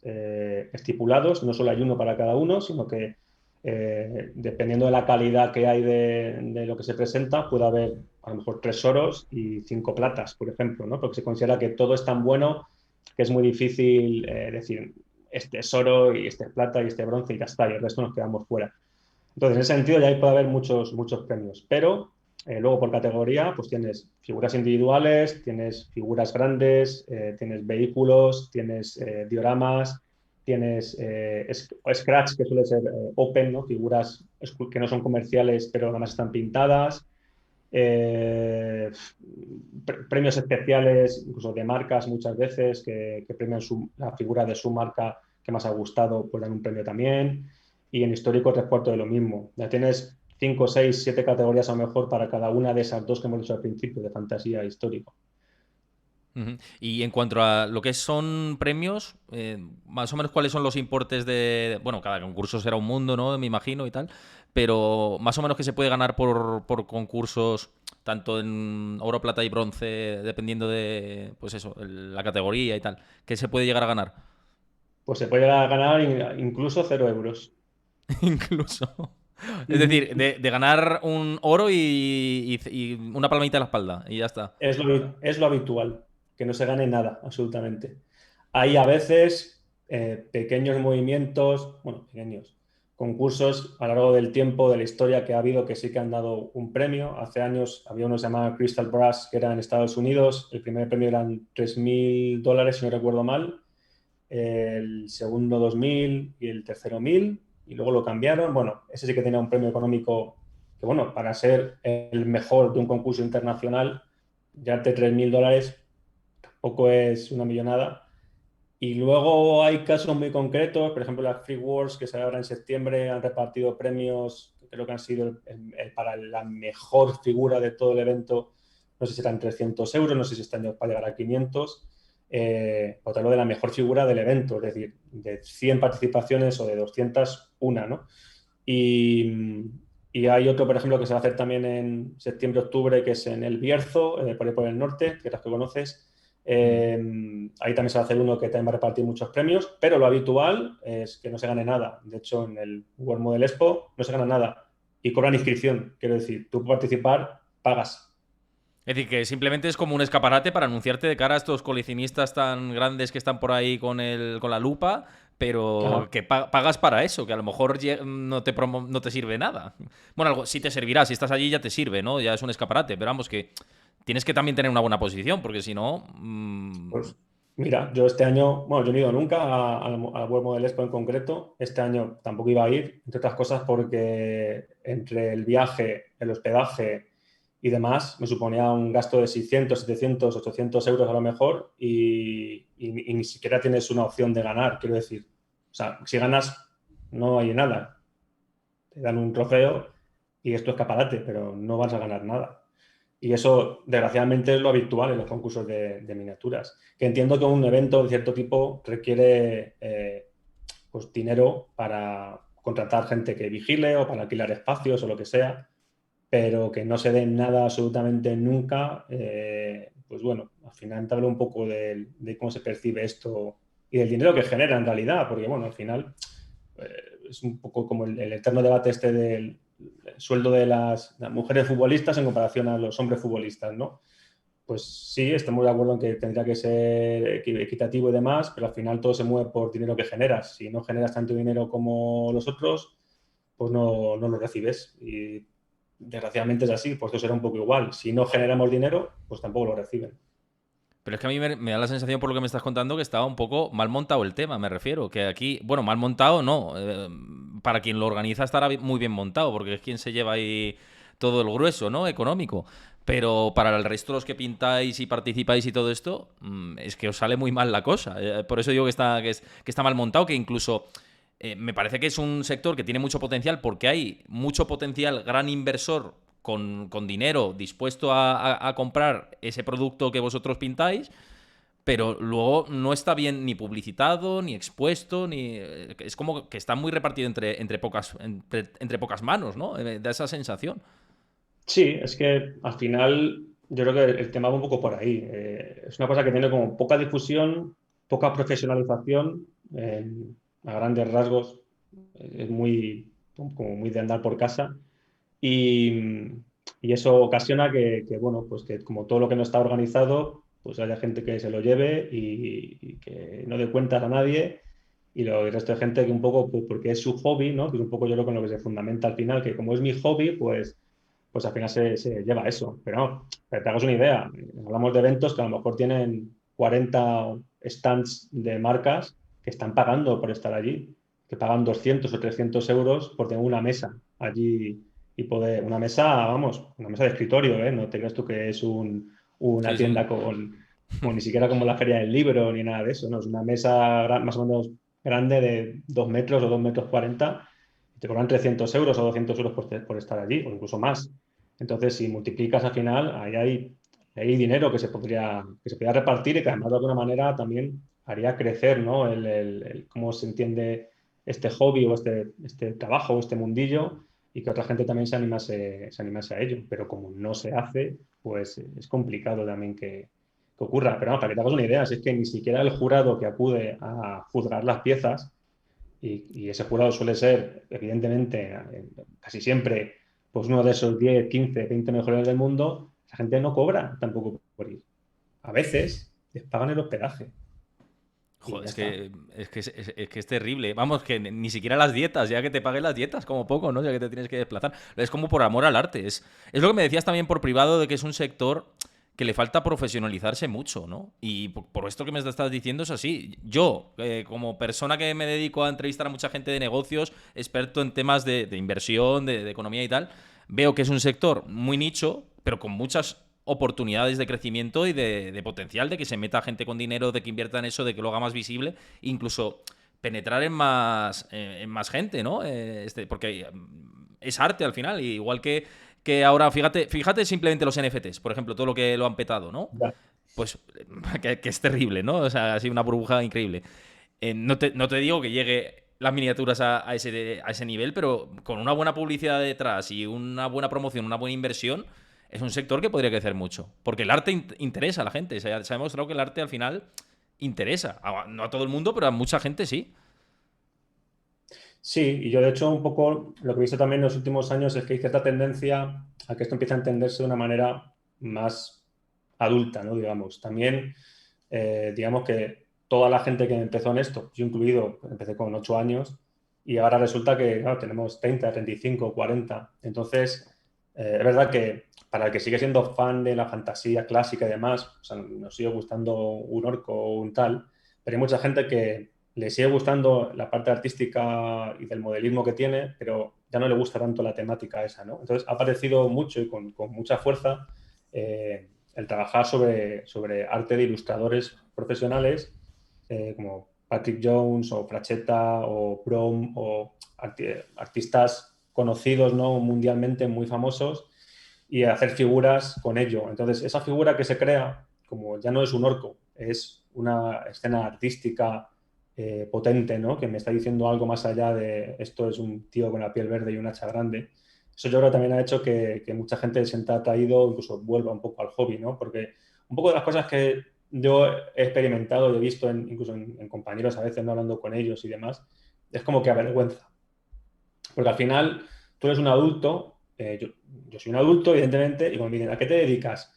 estipulados. No solo hay uno para cada uno, sino que dependiendo de la calidad que hay de lo que se presenta, puede haber a lo mejor 3 oros y 5 platas, por ejemplo, ¿no? Porque se considera que todo es tan bueno que es muy difícil decir este es oro y este es plata y este es bronce y ya está, y el resto nos quedamos fuera. Entonces, en ese sentido ya ahí puede haber muchos premios, pero luego por categoría pues tienes figuras individuales, tienes figuras grandes, tienes vehículos, tienes dioramas, tienes scratch, que suele ser open, ¿no? Figuras que no son comerciales pero además están pintadas, eh, premios especiales, incluso de marcas muchas veces, que premian la figura de su marca que más ha gustado, pues dan un premio también. Y en histórico tres cuartos de lo mismo. Ya tienes 5, 6, 7 categorías a lo mejor para cada una de esas dos que hemos dicho al principio, de fantasía e histórico. Ujú. Y en cuanto a lo que son premios, más o menos cuáles son los importes de. Bueno, cada concurso será un mundo, ¿no? Me imagino y tal. Pero más o menos que se puede ganar por concursos, tanto en oro, plata y bronce, dependiendo de, pues eso, la categoría y tal. ¿Qué se puede llegar a ganar? Pues se puede ganar incluso 0 euros. Incluso. Es Ujú. decir, de ganar un oro y una palmadita en la espalda y ya está. Es lo habitual, que no se gane nada, absolutamente. Hay a veces pequeños movimientos, bueno, pequeños, concursos a lo largo del tiempo, de la historia que ha habido, que sí que han dado un premio. Hace años había uno que se llamaba Crystal Brass, que era en Estados Unidos. El primer premio eran $3.000, si no recuerdo mal. El segundo 2.000 y el tercero 1.000. Y luego lo cambiaron. Bueno, ese sí que tenía un premio económico que, bueno, para ser el mejor de un concurso internacional, ya de $3.000 tampoco es una millonada. Y luego hay casos muy concretos, por ejemplo, las Free Wars, que se ahora en septiembre, han repartido premios, que creo que han sido para la mejor figura de todo el evento, no sé si eran 300 euros, no sé si están para llegar a 500. Otra lo de la mejor figura del evento, es decir, de 100 participaciones o de 200, una, ¿no? Y, y hay otro, por ejemplo, que se va a hacer también en septiembre-octubre, que es en El Bierzo, por ahí por el norte, que es las que conoces. Mm. Ahí también se va a hacer uno que también va a repartir muchos premios, pero lo habitual es que no se gane nada. De hecho, en el World Model Expo no se gana nada y cobran inscripción. Quiero decir, tú por participar pagas. Es decir, que simplemente es como un escaparate para anunciarte de cara a estos coleccionistas tan grandes que están por ahí con la lupa, pero Ajá. que pagas para eso, que a lo mejor no te sirve nada. Bueno, algo sí te servirá, si estás allí ya te sirve, ¿no? Ya es un escaparate, pero vamos, que tienes que también tener una buena posición, porque si no. Pues mira, yo este año, bueno, yo no he ido nunca a World Model Expo en concreto. Este año tampoco iba a ir, entre otras cosas porque entre el viaje, el hospedaje y demás, me suponía un gasto de 600, 700, 800 euros a lo mejor y ni siquiera tienes una opción de ganar, quiero decir. O sea, si ganas, no hay nada. Te dan un trofeo y es tu escaparate, pero no vas a ganar nada. Y eso, desgraciadamente, es lo habitual en los concursos de miniaturas. Que entiendo que un evento de cierto tipo requiere pues, dinero para contratar gente que vigile o para alquilar espacios o lo que sea, pero que no se dé nada absolutamente nunca, pues bueno, al final te hablo un poco de cómo se percibe esto y del dinero que genera en realidad, porque bueno, al final es un poco como el eterno debate este el sueldo de las mujeres futbolistas en comparación a los hombres futbolistas, ¿no? Pues sí, estamos de acuerdo en que tendría que ser equitativo y demás, pero al final todo se mueve por dinero que generas. Si no generas tanto dinero como los otros, pues no lo recibes. Y desgraciadamente es así, pues esto será un poco igual. Si no generamos dinero, pues tampoco lo reciben. Pero es que a mí me da la sensación, por lo que me estás contando, que estaba un poco mal montado el tema, me refiero. Que aquí, bueno, mal montado no. Para quien lo organiza estará muy bien montado, porque es quien se lleva ahí todo el grueso, ¿no? Económico. Pero para el resto de los que pintáis y participáis y todo esto, es que os sale muy mal la cosa. Por eso digo que está mal montado, que incluso me parece que es un sector que tiene mucho potencial, porque hay mucho potencial, gran inversor con dinero dispuesto a comprar ese producto que vosotros pintáis, pero luego no está bien ni publicitado, ni expuesto, ni. Es como que está muy repartido entre pocas manos, ¿no? Da esa sensación. Sí, es que al final yo creo que el tema va un poco por ahí. Es una cosa que tiene como poca difusión, poca profesionalización, a grandes rasgos, es muy, como muy de andar por casa y, y eso ocasiona bueno, pues que como todo lo que no está organizado, pues haya gente que se lo lleve y que no dé cuentas a nadie y el resto de gente que un poco, pues porque es su hobby, ¿no? Que es un poco yo creo con lo que se fundamenta al final, que como es mi hobby, pues al final se lleva eso. Pero no, para que te hagas una idea, hablamos de eventos que a lo mejor tienen 40 stands de marcas que están pagando por estar allí, que pagan 200 o 300 euros por tener una mesa allí y poder, una mesa, vamos, una mesa de escritorio, ¿eh? No te creas tú que es una Sí, sí. tienda con ni siquiera como la feria del libro ni nada de eso, ¿no? Es una mesa más o menos grande de 2 metros o 2 metros 40 y te cobran 300 euros o 200 euros por estar allí o incluso más. Entonces, si multiplicas al final, ahí hay dinero que se podría repartir y que además de alguna manera también haría crecer, ¿no? Cómo se entiende este hobby o este trabajo o este mundillo y que otra gente también se animase a ello. Pero como no se hace, pues es complicado también que ocurra. Pero no, para que te hagas una idea, si es que ni siquiera el jurado que acude a juzgar las piezas y ese jurado suele ser, evidentemente, casi siempre, pues uno de esos 10 15 20 mejores del mundo, la gente no cobra tampoco por ir. A veces les pagan el hospedaje y Joder, ya está. es que es terrible. Vamos, que ni siquiera las dietas, ya que te paguen las dietas, como poco, ¿no? Ya que te tienes que desplazar. Es como por amor al arte. Es lo que me decías también por privado de que es un sector que le falta profesionalizarse mucho, ¿no? Y por esto que me estás diciendo es así. Yo, como persona que me dedico a entrevistar a mucha gente de negocios, experto en temas de inversión, de economía y tal, veo que es un sector muy nicho, pero con muchas oportunidades de crecimiento y de potencial, de que se meta gente con dinero, de que invierta en eso, de que lo haga más visible, incluso penetrar en más gente, ¿no? Porque es arte al final, y igual que ahora, fíjate simplemente los NFTs, por ejemplo, todo lo que lo han petado, ¿no? Ya. Pues que es terrible, ¿no? O sea, ha sido una burbuja increíble. No te digo que llegue las miniaturas a ese nivel, pero con una buena publicidad detrás y una buena promoción, una buena inversión, es un sector que podría crecer mucho. Porque el arte interesa a la gente. Se ha demostrado que el arte al final interesa. No a todo el mundo, pero a mucha gente sí. Sí, y yo de hecho un poco lo que he visto también en los últimos años es que hay cierta tendencia a que esto empiece a entenderse de una manera más adulta, ¿no? Digamos. También, digamos que toda la gente que empezó en esto, yo incluido, empecé con 8 años y ahora resulta que claro, tenemos 30, 35, 40. Entonces, es verdad que para el que sigue siendo fan de la fantasía clásica y demás, o sea, nos sigue gustando un orco o un tal, pero hay mucha gente que le sigue gustando la parte artística y del modelismo que tiene, pero ya no le gusta tanto la temática esa, ¿no? Entonces ha aparecido mucho y con mucha fuerza el trabajar sobre arte de ilustradores profesionales como Patrick Jones o Frachetta o Brom o artistas conocidos, ¿no? Mundialmente muy famosos y hacer figuras con ello. Entonces, esa figura que se crea, como ya no es un orco, es una escena artística potente, ¿no? Que me está diciendo algo más allá de esto es un tío con la piel verde y un hacha grande. Eso yo creo que también ha hecho que mucha gente se sienta atraído, incluso vuelva un poco al hobby, ¿no? Porque un poco de las cosas que yo he experimentado y he visto incluso en compañeros a veces, no hablando con ellos y demás, es como que avergüenza. Porque al final tú eres un adulto, yo soy un adulto, evidentemente, y cuando me dicen, ¿a qué te dedicas?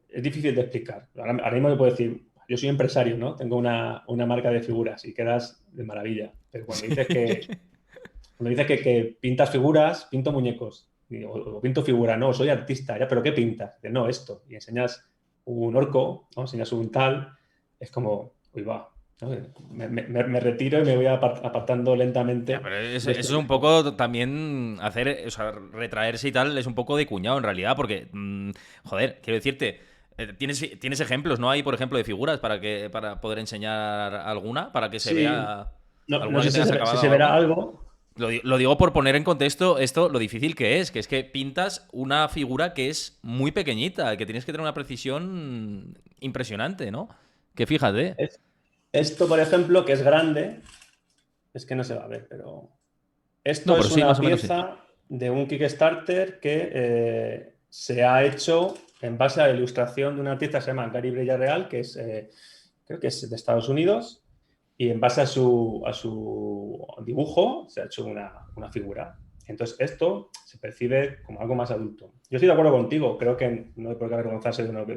Es difícil de explicar. Ahora mismo me puedo decir, yo soy empresario, ¿no? Tengo una marca de figuras y quedas de maravilla. Pero cuando dices que pintas figuras, pinto muñecos. O pinto figuras, no, soy artista, ya, pero ¿qué pintas? Dices, no, esto. Y enseñas un orco, ¿no? Enseñas un tal, es como, uy, va. ¿No? Me retiro y me voy apartando Ya, lentamente pero eso de es este un mundo. poco también hacer, o sea, retraerse y tal, es un poco de cuñado en realidad, porque, joder, quiero decirte, tienes ejemplos, ¿no? Hay, por ejemplo, de figuras para poder enseñar alguna, para que se Sí, vea no alguna sé que si tengas si acabada se o verá algo. algo. Lo digo por poner en contexto esto, lo difícil que es que pintas una figura que es muy pequeñita, que tienes que tener una precisión impresionante, ¿no? Que fíjate. Es- Esto, por ejemplo, que es grande, es que no se va a ver, pero No, esto pero es sí, más una o menos sí. pieza de un Kickstarter que se ha hecho en base a la ilustración de un artista que se llama Gary Villarreal, que creo que es de Estados Unidos, y en base a su dibujo se ha hecho una figura. Entonces, esto se percibe como algo más adulto. Yo estoy de acuerdo contigo, creo que no hay por qué avergonzarse lo que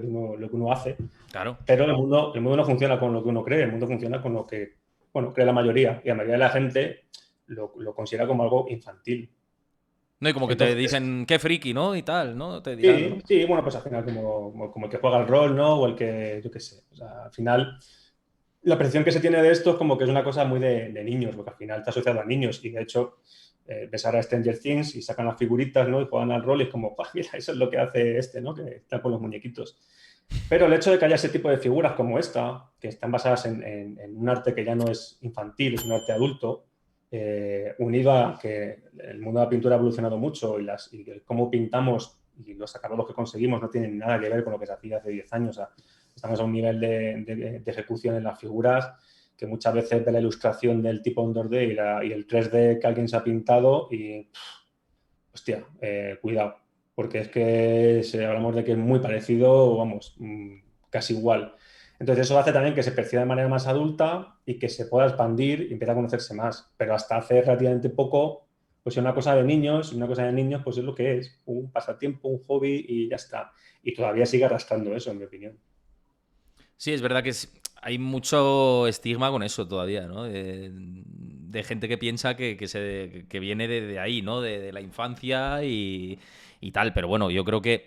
uno hace, Claro. pero el mundo no funciona con lo que uno cree, el mundo funciona con lo que, bueno, cree la mayoría, y la mayoría de la gente lo considera como algo infantil. No, y como que te Entonces, dicen, qué friki, ¿no? Y tal, ¿no? Te dirán, sí, ¿no? sí, bueno, pues al final como el que juega el rol, ¿no? O el que, yo qué sé, o sea, al final la percepción que se tiene de esto es como que es una cosa muy de niños, porque al final está asociado a niños, y de hecho ves ahora Stranger Things y sacan las figuritas, ¿no? Y juegan al rol y es como, "Buah, mira, eso es lo que hace este, ¿no? Que está con los muñequitos". Pero el hecho de que haya ese tipo de figuras como esta, que están basadas en un arte que ya no es infantil, es un arte adulto, unido a que el mundo de la pintura ha evolucionado mucho y cómo pintamos y los acabados que conseguimos no tienen nada que ver con lo que se hacía hace 10 años. O sea, estamos a un nivel de ejecución en las figuras que muchas veces ve la ilustración del tipo en 2D y el 3D que alguien se ha pintado y, hostia, cuidado, porque es que si hablamos de que es muy parecido, vamos, casi igual. Entonces eso hace también que se perciba de manera más adulta y que se pueda expandir y empiece a conocerse más. Pero hasta hace relativamente poco, pues una cosa de niños, una cosa de niños, pues es lo que es, un pasatiempo, un hobby y ya está. Y todavía sigue arrastrando eso, en mi opinión. Sí, es verdad que hay mucho estigma con eso todavía, ¿no? De gente que piensa que viene de ahí, ¿no? De la infancia y tal. Pero bueno, yo creo que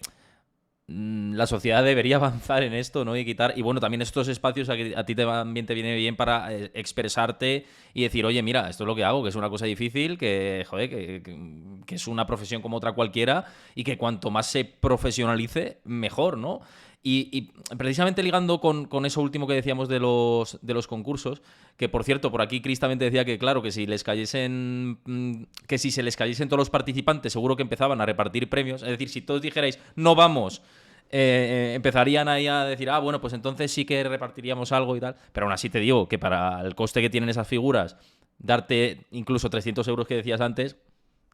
la sociedad debería avanzar en esto, ¿no? Y quitar. Y bueno, también estos espacios a ti también te viene bien para expresarte y decir, oye, mira, esto es lo que hago, que es una cosa difícil, que, joder, que es una profesión como otra cualquiera y que cuanto más se profesionalice, mejor, ¿no? Y precisamente ligando con eso último que decíamos de los concursos, que por cierto, por aquí Chris también te decía que, claro, que si les cayesen. Que si se les cayesen todos los participantes, seguro que empezaban a repartir premios. Es decir, si todos dijerais, no vamos, empezarían ahí a decir, ah, bueno, pues entonces sí que repartiríamos algo y tal. Pero aún así te digo que para el coste que tienen esas figuras, darte incluso 300 euros que decías antes,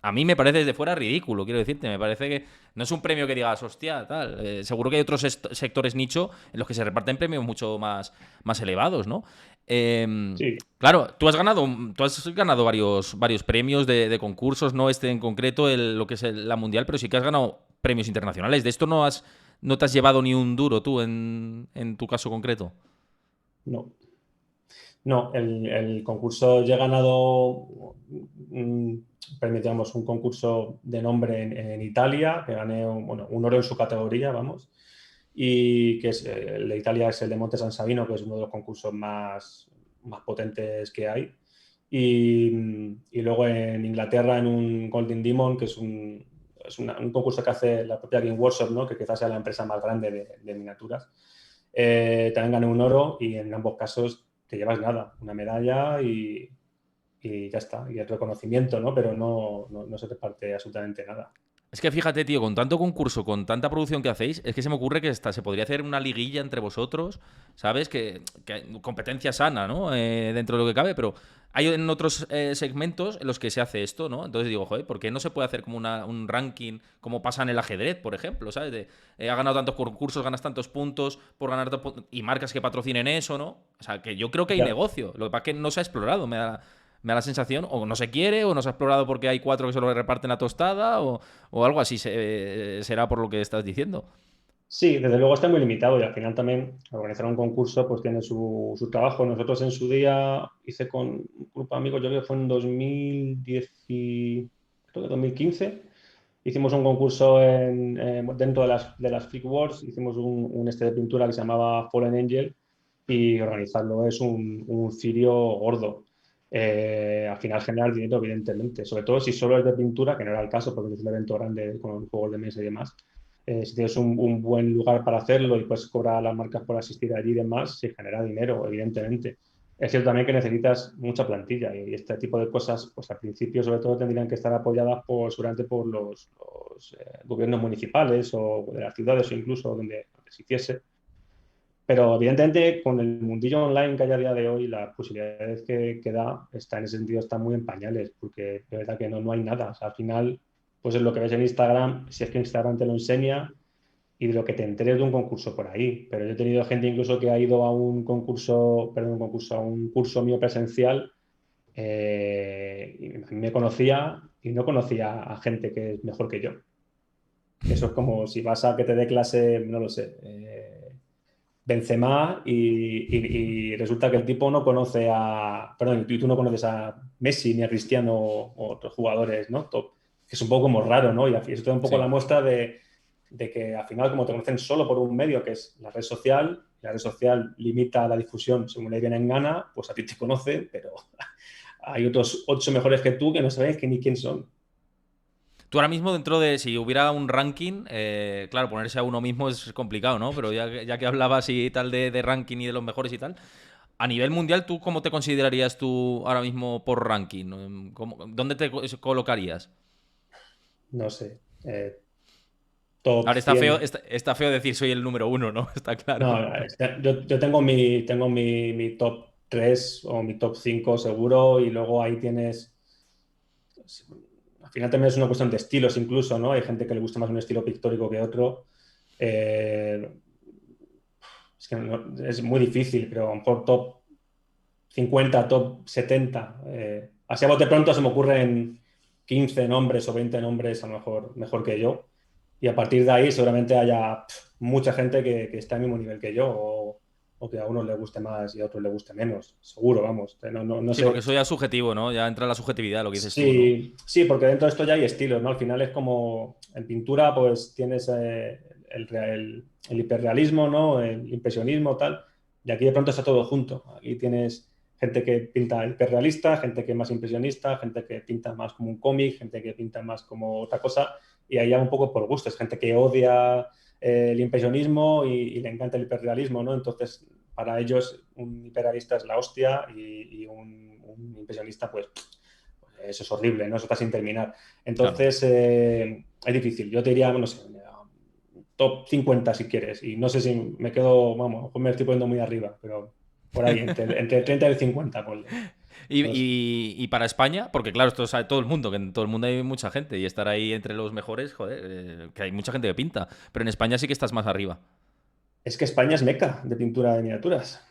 a mí me parece desde fuera ridículo, quiero decirte. Me parece que no es un premio que digas, hostia, tal. Seguro que hay otros sectores nicho en los que se reparten premios mucho más elevados, ¿no? Sí, Claro, tú has ganado varios premios de concursos, no este en concreto, lo que es la mundial, pero sí que has ganado premios internacionales. ¿De esto no te has llevado ni un duro tú en tu caso concreto? no. No, el concurso, yo he ganado permitíamos un concurso de nombre en Italia, que gané un oro en su categoría, vamos, y que el de Italia es el de Monte San Sabino, que es uno de los concursos más potentes que hay. Y luego en Inglaterra en un Golden Demon, que es un concurso que hace la propia Game Workshop, ¿no? Que quizás sea la empresa más grande de miniaturas. También gané un oro y en ambos casos te llevas nada, una medalla y ya está, y el reconocimiento, ¿no? Pero no se te parte absolutamente nada. Es que fíjate, tío, con tanto concurso, con tanta producción que hacéis, es que se me ocurre que hasta se podría hacer una liguilla entre vosotros, ¿sabes? Que competencia sana, ¿no? Dentro de lo que cabe, pero hay en otros segmentos en los que se hace esto, ¿no? Entonces digo, joder, ¿por qué no se puede hacer como un ranking, como pasa en el ajedrez, por ejemplo, ¿sabes? Ha ganado tantos concursos, ganas tantos puntos por ganar y marcas que patrocinen eso, ¿no? O sea, que yo creo que hay Ya. negocio. Lo que pasa es que no se ha explorado, Me da la sensación, o no se quiere, o no se ha explorado porque hay cuatro que solo reparten la tostada, o algo así será por lo que estás diciendo. Sí, desde luego está muy limitado y al final también organizar un concurso pues tiene su trabajo. Nosotros en su día hice con un grupo de amigos, yo creo que fue en 2010, creo que 2015, hicimos un concurso dentro de las Freak Wars, hicimos un de pintura que se llamaba Fallen Angel y organizarlo es un cirio gordo. Al final generar dinero, evidentemente, sobre todo si solo es de pintura, que no era el caso porque es un evento grande con juegos de mesa y demás. Si tienes un buen lugar para hacerlo y puedes cobrar a las marcas por asistir allí y demás, se genera dinero, evidentemente. Es cierto también que necesitas mucha plantilla y este tipo de cosas, pues al principio sobre todo tendrían que estar apoyadas seguramente por los gobiernos municipales o de las ciudades o incluso donde se hiciese. Pero evidentemente con el mundillo online que hay a día de hoy, las posibilidades que da está en ese sentido están muy en pañales, porque de verdad que no hay nada. O sea, al final, pues es lo que ves en Instagram, si es que Instagram te lo enseña y de lo que te enteres de un concurso por ahí. Pero yo he tenido gente incluso que ha ido a un concurso, perdón, un concurso, a un curso mío presencial y a mí me conocía y no conocía a gente que es mejor que yo. Eso es como si vas a que te dé clase, no lo sé, Benzema y resulta que el tipo no conoce perdón, y tú no conoces a Messi ni a Cristiano o otros jugadores, ¿no? Top, que es un poco como raro, ¿no? Y eso te da un poco la Sí. muestra de que al final como te conocen solo por un medio que es la red social limita la difusión según le viene en gana, pues a ti te conocen, pero hay otros 8 mejores que tú que no sabes que ni quién son. Tú ahora mismo dentro de, si hubiera un ranking, claro, ponerse a uno mismo es complicado, ¿no? Pero ya que hablabas y tal de ranking y de los mejores y tal, a nivel mundial, ¿tú cómo te considerarías tú ahora mismo por ranking? ¿Dónde te colocarías? No sé. Top Ahora está feo, 100. está feo decir soy el número uno, ¿no? Está claro. No, yo tengo mi top 3 o mi top 5 seguro y luego ahí tienes, al final también es una cuestión de estilos incluso, ¿no? Hay gente que le gusta más un estilo pictórico que otro. Eh, es que es muy difícil, pero a lo mejor top 50, top 70. Así a bote pronto se me ocurren 15 nombres o 20 nombres a lo mejor que yo. Y a partir de ahí seguramente haya mucha gente que está al mismo nivel que yo o que a unos le guste más y a otros le guste menos. Seguro, vamos. No Sí, porque sé. eso ya es subjetivo, ¿no? Ya entra la subjetividad, lo que dices tú, ¿no? Sí, sí, porque dentro de esto ya hay estilos, ¿no? Al final es como en pintura, pues tienes el hiperrealismo, ¿no? El impresionismo, tal. Y aquí de pronto está todo junto. Aquí tienes gente que pinta hiperrealista, gente que es más impresionista, gente que pinta más como un cómic, gente que pinta más como otra cosa. Y ahí ya un poco por gustos, gente que odia el impresionismo y le encanta el hiperrealismo, ¿no? Entonces, para ellos, un hiperrealista es la hostia y un impresionista, pues eso es horrible, ¿no? Eso está sin terminar. Claro. Entonces, es difícil. Yo te diría, no sé, top 50 si quieres. Y no sé si me quedo, vamos, a lo mejor me estoy poniendo muy arriba, pero por ahí, entre el 30 y el 50, ponle. Y, No sé. y para España, porque claro, esto sabe todo el mundo, que en todo el mundo hay mucha gente y estar ahí entre los mejores, joder, que hay mucha gente que pinta. Pero en España sí que estás más arriba. Es que España es meca de pintura de miniaturas.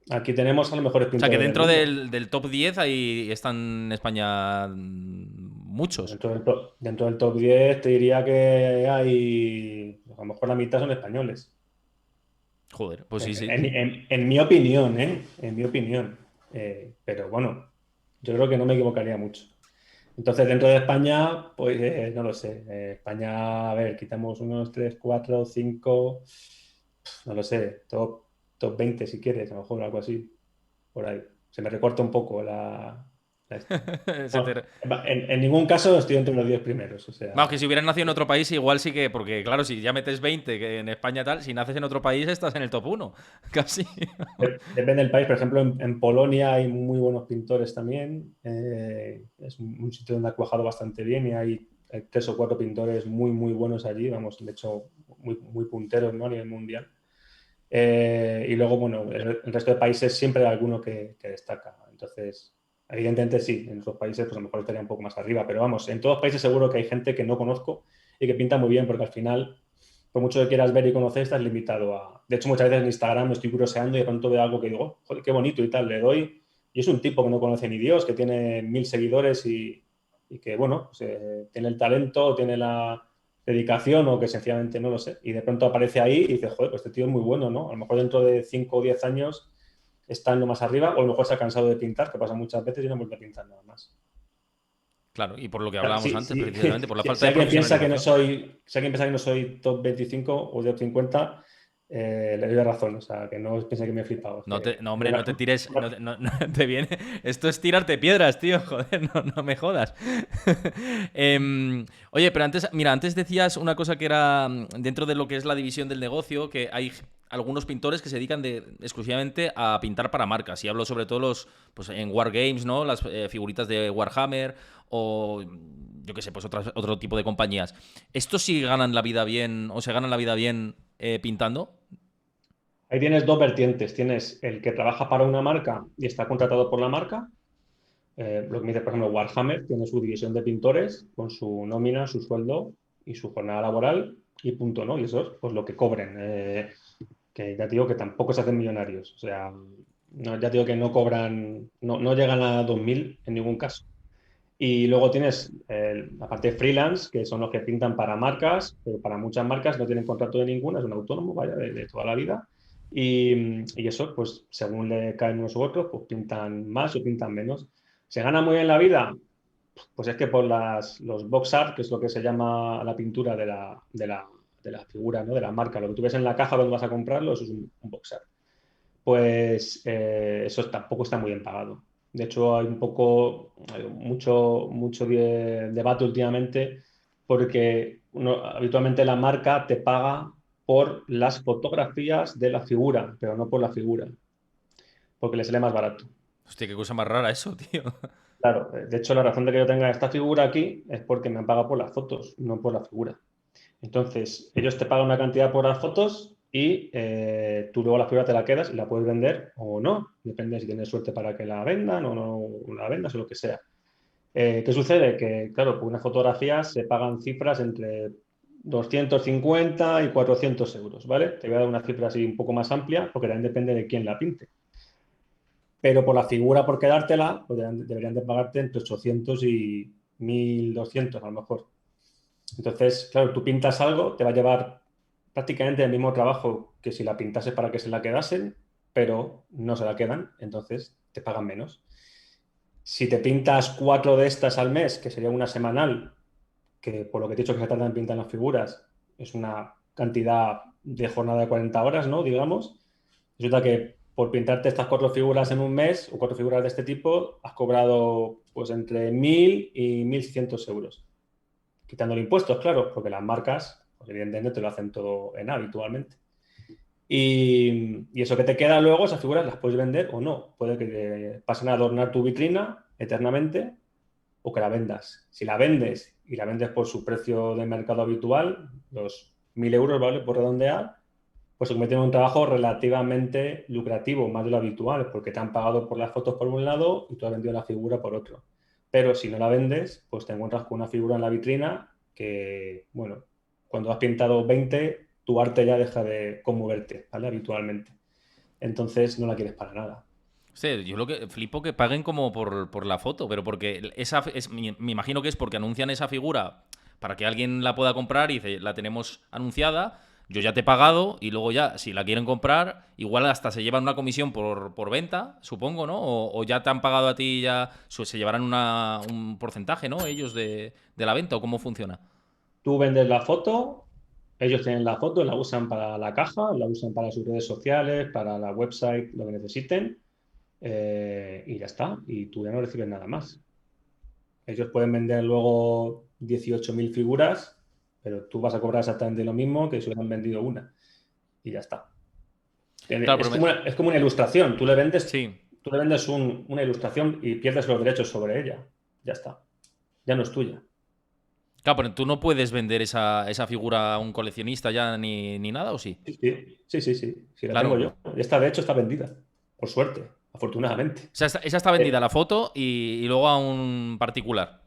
Aquí tenemos a los mejores O sea, que pintores del dentro mundo. del top 10 ahí están en España muchos. Dentro del top 10 te diría que hay, a lo mejor la mitad son españoles. Joder, pues sí, En, sí. en mi opinión, ¿eh? En mi opinión. Pero bueno, yo creo que no me equivocaría mucho. Entonces, dentro de España, pues no lo sé. España, a ver, quitamos unos 3 4 5 no lo sé, top 20 si quieres, a lo mejor algo así, por ahí. Se me recorta un poco la esta. Se No, te- en ningún caso estoy entre los 10 primeros, o Vamos, que sea, si hubieras nacido en otro país, igual sí que. Porque claro, si ya metes 20 que en España tal, si naces en otro país, estás en el top uno. Casi. depende del país. Por ejemplo, en Polonia hay muy buenos pintores también. Es un sitio donde ha cuajado bastante bien y hay 3 o 4 pintores muy, muy buenos allí, vamos, de hecho, muy, muy punteros, ¿no? A nivel mundial. Y luego, bueno, el resto de países siempre hay alguno que destaca. Entonces, evidentemente sí, en otros países pues a lo mejor estaría un poco más arriba, pero vamos, en todos los países seguro que hay gente que no conozco y que pinta muy bien, porque al final, por mucho que quieras ver y conocer, estás limitado a... De hecho, muchas veces en Instagram me estoy curioseando y de pronto veo algo que digo, "Oh, joder, qué bonito y tal, le doy Y es un tipo que no conoce ni Dios, que tiene 1000 seguidores y que, bueno, pues, tiene el talento, tiene la dedicación o que sencillamente no lo sé. Y de pronto aparece ahí y dices, joder, pues este tío es muy bueno, ¿no? A lo mejor dentro de 5 o 10 años está en lo más arriba o a lo mejor se ha cansado de pintar, que pasa muchas veces y no vuelve a pintar nada más. Claro, y por lo que hablábamos Sí, antes, sí. precisamente, por la Si falta de alguien piensa que no profesionalización. soy, si alguien piensa que no soy top 25 o top 50, le doy la razón. O sea, que no piense que me he flipado. Es que No, tengo hombre, no te tires. No te viene. Esto es tirarte piedras, tío. Joder, no me jodas. Oye, pero antes, mira, antes decías una cosa que era dentro de lo que es la división del negocio, que hay algunos pintores que se dedican exclusivamente a pintar para marcas. Y hablo sobre todo pues en Wargames, ¿no? Las figuritas de Warhammer o yo qué sé, pues otro tipo de compañías. ¿Estos sí ganan la vida bien o se ganan la vida bien pintando? Ahí tienes dos vertientes. Tienes el que trabaja para una marca y está contratado por la marca. Lo que me dice, por ejemplo, Warhammer tiene su división de pintores con su nómina, su sueldo y su jornada laboral y punto, ¿no? Y eso es pues, lo que cobren. Que ya te digo que tampoco se hacen millonarios. O sea, no, ya te digo que no cobran, no llegan a 2000 en ningún caso. Y luego tienes la parte freelance, que son los que pintan para marcas, pero para muchas marcas no tienen contrato de ninguna, es un autónomo, vaya, de toda la vida. Y eso, pues según le caen unos u otros, pues pintan más o pintan menos. ¿Se gana muy bien la vida? Pues es que por los box art, que es lo que se llama la pintura de la figura, ¿no? De la marca, lo que tú ves en la caja cuando vas a comprarlo, eso es un box art. Pues eso tampoco está muy bien pagado. De hecho, hay mucho debate últimamente porque habitualmente la marca te paga por las fotografías de la figura, pero no por la figura, porque le sale más barato. Hostia, qué cosa más rara eso, tío. Claro, de hecho, la razón de que yo tenga esta figura aquí es porque me han pagado por las fotos, no por la figura. Entonces, ellos te pagan una cantidad por las fotos y tú luego la figura te la quedas y la puedes vender o no. Depende si tienes suerte para que la vendan o no la vendas o lo que sea. ¿Qué sucede? Que, claro, por unas fotografías se pagan cifras entre 250 y 400 euros, ¿vale? Te voy a dar una cifra así un poco más amplia porque también depende de quién la pinte. Pero por la figura, por quedártela, pues deberían de pagarte entre 800 y 1200 a lo mejor. Entonces, claro, tú pintas algo, te va a llevar prácticamente el mismo trabajo que si la pintases para que se la quedasen, pero no se la quedan, entonces te pagan menos. Si te pintas 4 de estas al mes, que sería una semanal, que por lo que te he dicho que se tardan en pintar las figuras, es una cantidad de jornada de 40 horas, ¿no? Digamos. Resulta que por pintarte estas 4 figuras en un mes o 4 figuras de este tipo, has cobrado pues entre 1000 y 1600 euros. Quitando los impuestos, claro, porque las marcas, pues evidentemente te lo hacen todo en habitualmente. Y eso que te queda luego, esas figuras las puedes vender o no. Puede que te pasen a adornar tu vitrina eternamente o que la vendas. Si la vendes y la vendes por su precio de mercado habitual, los 1000 euros, ¿vale? Por redondear, pues se convierte en un trabajo relativamente lucrativo, más de lo habitual, porque te han pagado por las fotos por un lado y tú has vendido la figura por otro. Pero si no la vendes, pues te encuentras con una figura en la vitrina que, bueno, cuando has pintado 20, tu arte ya deja de conmoverte, ¿vale? Habitualmente. Entonces no la quieres para nada. Sí, yo lo que flipo que paguen como por la foto, pero porque me imagino que es porque anuncian esa figura para que alguien la pueda comprar y dice, la tenemos anunciada, yo ya te he pagado y luego ya, si la quieren comprar, igual hasta se llevan una comisión por venta, supongo, ¿no? O ya te han pagado a ti y ya se llevarán un porcentaje, ¿no? Ellos de la venta, ¿o cómo funciona? Tú vendes la foto, ellos tienen la foto, la usan para la caja, la usan para sus redes sociales, para la website, lo que necesiten, y ya está. Y tú ya no recibes nada más. Ellos pueden vender luego 18.000 figuras, pero tú vas a cobrar exactamente lo mismo que si hubieran vendido una. Y ya está. Claro, Es como una ilustración. sí. Tú le vendes una ilustración y pierdes los derechos sobre ella. Ya está. Ya no es tuya. Claro, pero tú no puedes vender esa figura a un coleccionista ya ni nada, ¿o sí? Sí, sí, sí, sí, sí. Sí, la tengo Claro. yo. Esta, de hecho, está vendida. Por suerte, afortunadamente. O sea, esa está vendida Eh, la foto y luego a un particular.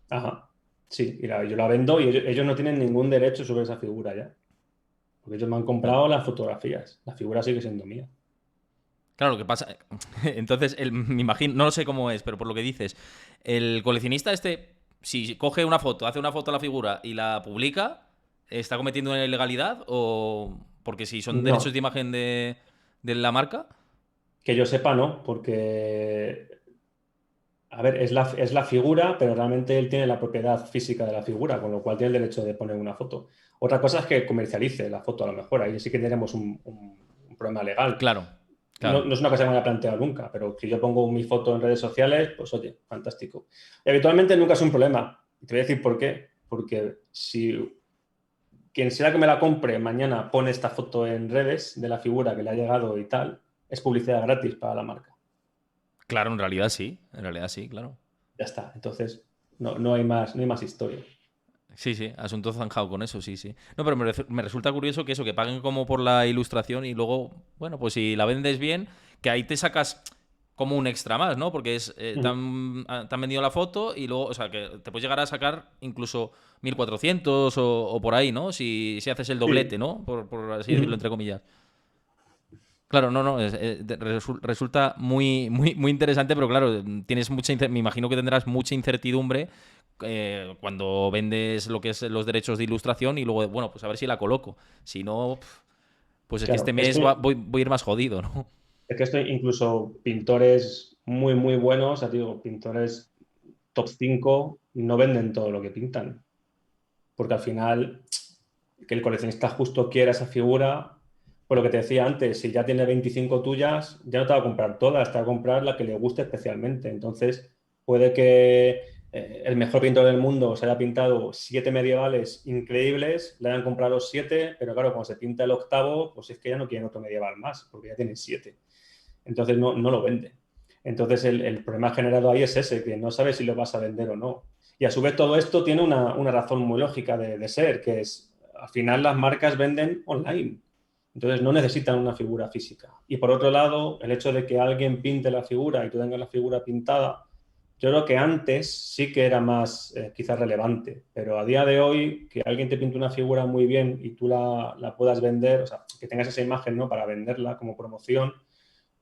ajá. Sí, y yo la vendo y ellos no tienen ningún derecho sobre esa figura ya. Porque ellos me han Claro. comprado las fotografías. La figura sigue siendo mía. Claro, lo que pasa. Entonces, me imagino, no sé cómo es, pero por lo que dices, el coleccionista este, si coge una foto, hace una foto a la figura y la publica, ¿está cometiendo una ilegalidad? O. Porque si son derechos No, de imagen de la marca. que yo sepa, no, porque, a ver, es la figura, pero realmente él tiene la propiedad física de la figura, con lo cual tiene el derecho de poner una foto. Otra cosa es que comercialice la foto a lo mejor, ahí sí que tenemos un problema legal. Claro, No, claro. no es una cosa que me haya planteado nunca, pero si yo pongo mi foto en redes sociales, pues oye, fantástico. Y habitualmente nunca es un problema. Y te voy a decir por qué. Porque si quien sea que me la compre mañana pone esta foto en redes de la figura que le ha llegado y tal, es publicidad gratis para la marca. Claro, en realidad sí, claro. Ya está. Entonces, no hay más historia. Sí, sí, asunto zanjado con eso, sí, sí. No, pero me resulta curioso que eso, que paguen como por la ilustración y luego, bueno, pues si la vendes bien, que ahí te sacas como un extra más, ¿no? Porque te han vendido la foto y luego, o sea, que te puedes llegar a sacar incluso 1.400 o por ahí, ¿no? Si haces el doblete, Sí. ¿no? Por así decirlo, entre comillas. Claro, no, no, resulta muy, muy, muy interesante, pero claro, me imagino que tendrás mucha incertidumbre cuando vendes lo que es los derechos de ilustración y luego, bueno, pues a ver si la coloco. Si no, pues es que este Claro, mes voy a ir más jodido, ¿no? es que esto incluso pintores muy, muy buenos, ya te digo, pintores top 5 no venden todo lo que pintan. Porque al final, que el coleccionista justo quiera esa figura, por lo que te decía antes, si ya tiene 25 tuyas, ya no te va a comprar todas, te va a comprar la que le guste especialmente. Entonces, puede que el mejor pintor del mundo se haya pintado 7 medievales increíbles, le hayan comprado los 7, pero claro, cuando se pinta el octavo, pues es que ya no quieren otro medieval más, porque ya tienen 7. Entonces no lo vende. Entonces el problema generado ahí es ese, que no sabes si lo vas a vender o no. Y a su vez todo esto tiene una razón muy lógica de ser, que es, al final las marcas venden online. Entonces no necesitan una figura física. Y por otro lado, el hecho de que alguien pinte la figura y tú tengas la figura pintada, yo creo que antes sí que era más quizás relevante, pero a día de hoy que alguien te pinte una figura muy bien y tú la puedas vender, o sea, que tengas esa imagen, ¿no? Para venderla como promoción,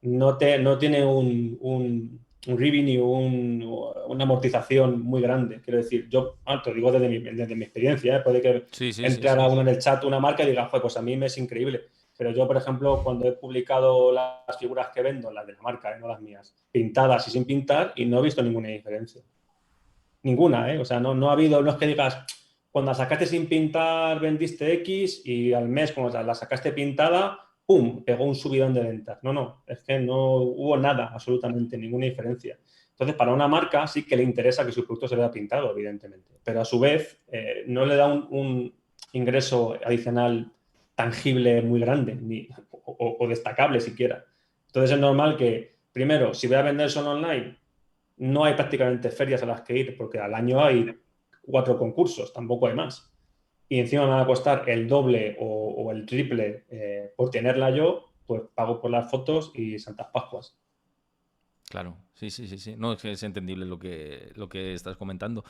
no tiene un revenue, una amortización muy grande. Quiero decir, yo te lo digo desde mi experiencia, ¿eh? Puede que Sí, sí, sí, entre sí. ahora uno en el chat, una marca y diga, pues a mí me es increíble. Pero yo, por ejemplo, cuando he publicado las figuras que vendo, las de la marca, no las mías, pintadas y sin pintar, y no he visto ninguna diferencia. Ninguna, ¿eh? O sea, no ha habido, no es que digas, cuando la sacaste sin pintar vendiste X y al mes, cuando la sacaste pintada, ¡pum! Pegó un subidón de ventas. No, es que no hubo nada, absolutamente ninguna diferencia. Entonces, para una marca sí que le interesa que su producto se vea pintado, evidentemente, pero a su vez no le da un ingreso adicional tangible muy grande o destacable siquiera. Entonces es normal que, primero, si voy a vender solo online, no hay prácticamente ferias a las que ir, porque al año hay 4 concursos, tampoco hay más. Y encima me va a costar el doble o el triple por tenerla yo, pues pago por las fotos y Santas Pascuas. Claro, sí, sí, sí, sí. No, es que es entendible lo que estás comentando.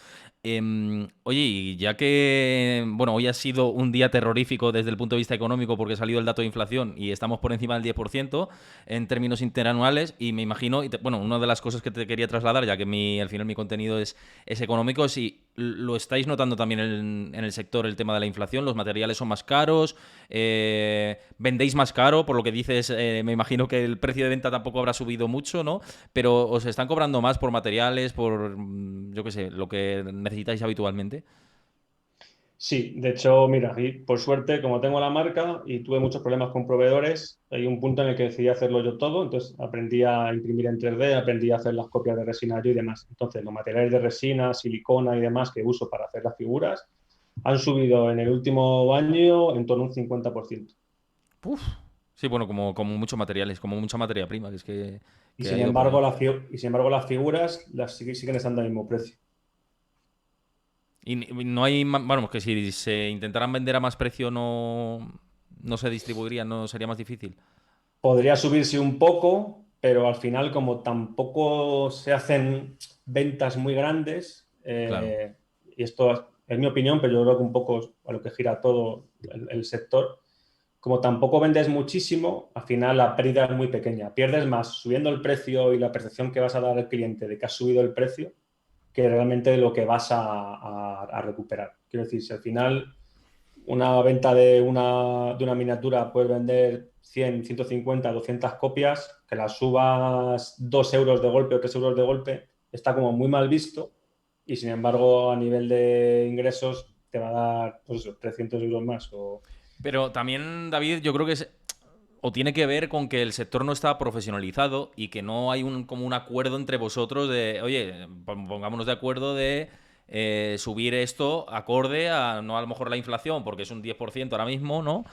Oye, y ya que, bueno, hoy ha sido un día terrorífico desde el punto de vista económico porque ha salido el dato de inflación y estamos por encima del 10% en términos interanuales y me imagino, bueno, una de las cosas que te quería trasladar, ya que al final mi contenido es económico, si lo estáis notando también en el sector el tema de la inflación, los materiales son más caros, vendéis más caro, por lo que dices, me imagino que el precio de venta tampoco habrá subido mucho, ¿no? Pero os están cobrando más por materiales, por, yo qué sé, lo que necesitáis habitualmente. Sí, de hecho, mira, y por suerte, como tengo la marca y tuve muchos problemas con proveedores, hay un punto en el que decidí hacerlo yo todo, entonces aprendí a imprimir en 3D, aprendí a hacer las copias de resina yo y demás. Entonces, los materiales de resina, silicona y demás que uso para hacer las figuras han subido en el último año en torno a un 50%. Uf. Sí, bueno, como muchos materiales, como mucha materia prima, que es Y que ha sin ido por embargo, ahí. las figuras siguen estando al mismo precio. Y no hay, bueno, que si se intentaran vender a más precio no se distribuirían, no sería más difícil. Podría subirse un poco, pero al final, como tampoco se hacen ventas muy grandes, Claro. y esto es mi opinión, pero yo creo que un poco a lo que gira todo el sector, como tampoco vendes muchísimo, al final la pérdida es muy pequeña. Pierdes más subiendo el precio y la percepción que vas a dar al cliente de que has subido el precio que realmente lo que vas a recuperar. Quiero decir, si al final una venta de una miniatura puedes vender 100, 150, 200 copias, que las subas 2 euros de golpe o 3 euros de golpe, está como muy mal visto y sin embargo a nivel de ingresos te va a dar pues eso, 300 euros más. Pero también, David, yo creo que o tiene que ver con que el sector no está profesionalizado y que no hay como un acuerdo entre vosotros de, oye, pongámonos de acuerdo de subir esto acorde a, no a lo mejor la inflación, porque es un 10% ahora mismo, ¿no?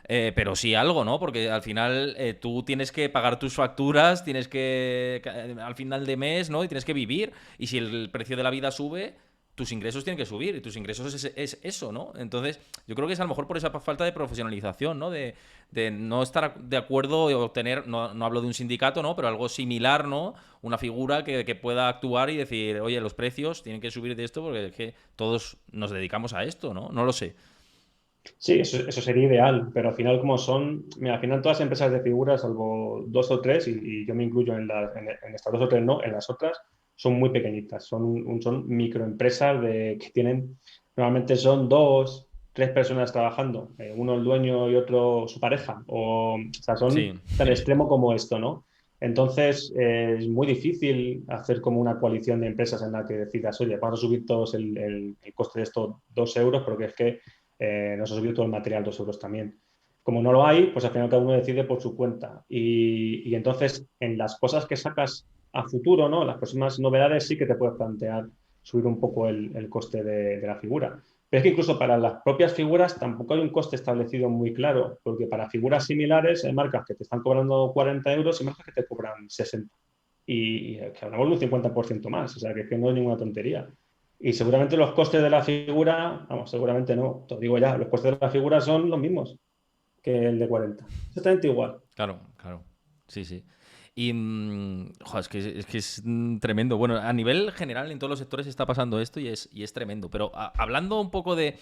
Pero sí algo, ¿no? Porque al final tú tienes que pagar tus facturas, tienes que, al final de mes, ¿no? Y tienes que vivir. Y si el precio de la vida sube, tus ingresos tienen que subir. Y tus ingresos es eso, ¿no? Entonces, yo creo que es a lo mejor por esa falta de profesionalización, ¿no? De no estar de acuerdo o tener, no, no hablo de un sindicato, ¿no? Pero algo similar, ¿no? Una figura que pueda actuar y decir, oye, los precios tienen que subir de esto porque es que todos nos dedicamos a esto, ¿no? No lo sé. Sí, eso sería ideal, pero al final como son, mira, al final todas las empresas de figuras, salvo dos o tres, y yo me incluyo en estas dos o tres no, en las otras, son muy pequeñitas, son microempresas que tienen, normalmente son dos, tres personas trabajando, uno el dueño y otro su pareja, o sea, son Sí, tan sí. extremo como esto, ¿no? Entonces, es muy difícil hacer como una coalición de empresas en la que decidas, oye, vamos a subir todos el coste de esto 2 euros, porque es que nos ha subido todo el material 2 euros también. Como no lo hay, pues al final cada uno decide por su cuenta. Y entonces, en las cosas que sacas a futuro, ¿no? Las próximas novedades sí que te puedes plantear subir un poco el coste de la figura. Pero es que incluso para las propias figuras tampoco hay un coste establecido muy claro, porque para figuras similares hay marcas que te están cobrando 40 euros y marcas que te cobran 60. Y que hablamos de un 50% más, o sea que no es ninguna tontería. Y seguramente los costes de la figura, vamos, seguramente no, te lo digo ya, los costes de la figura son los mismos que el de 40. Exactamente igual. Claro, claro. Sí, sí. Y jo, es que es tremendo. Bueno, a nivel general en todos los sectores está pasando esto y es tremendo. Pero hablando un poco de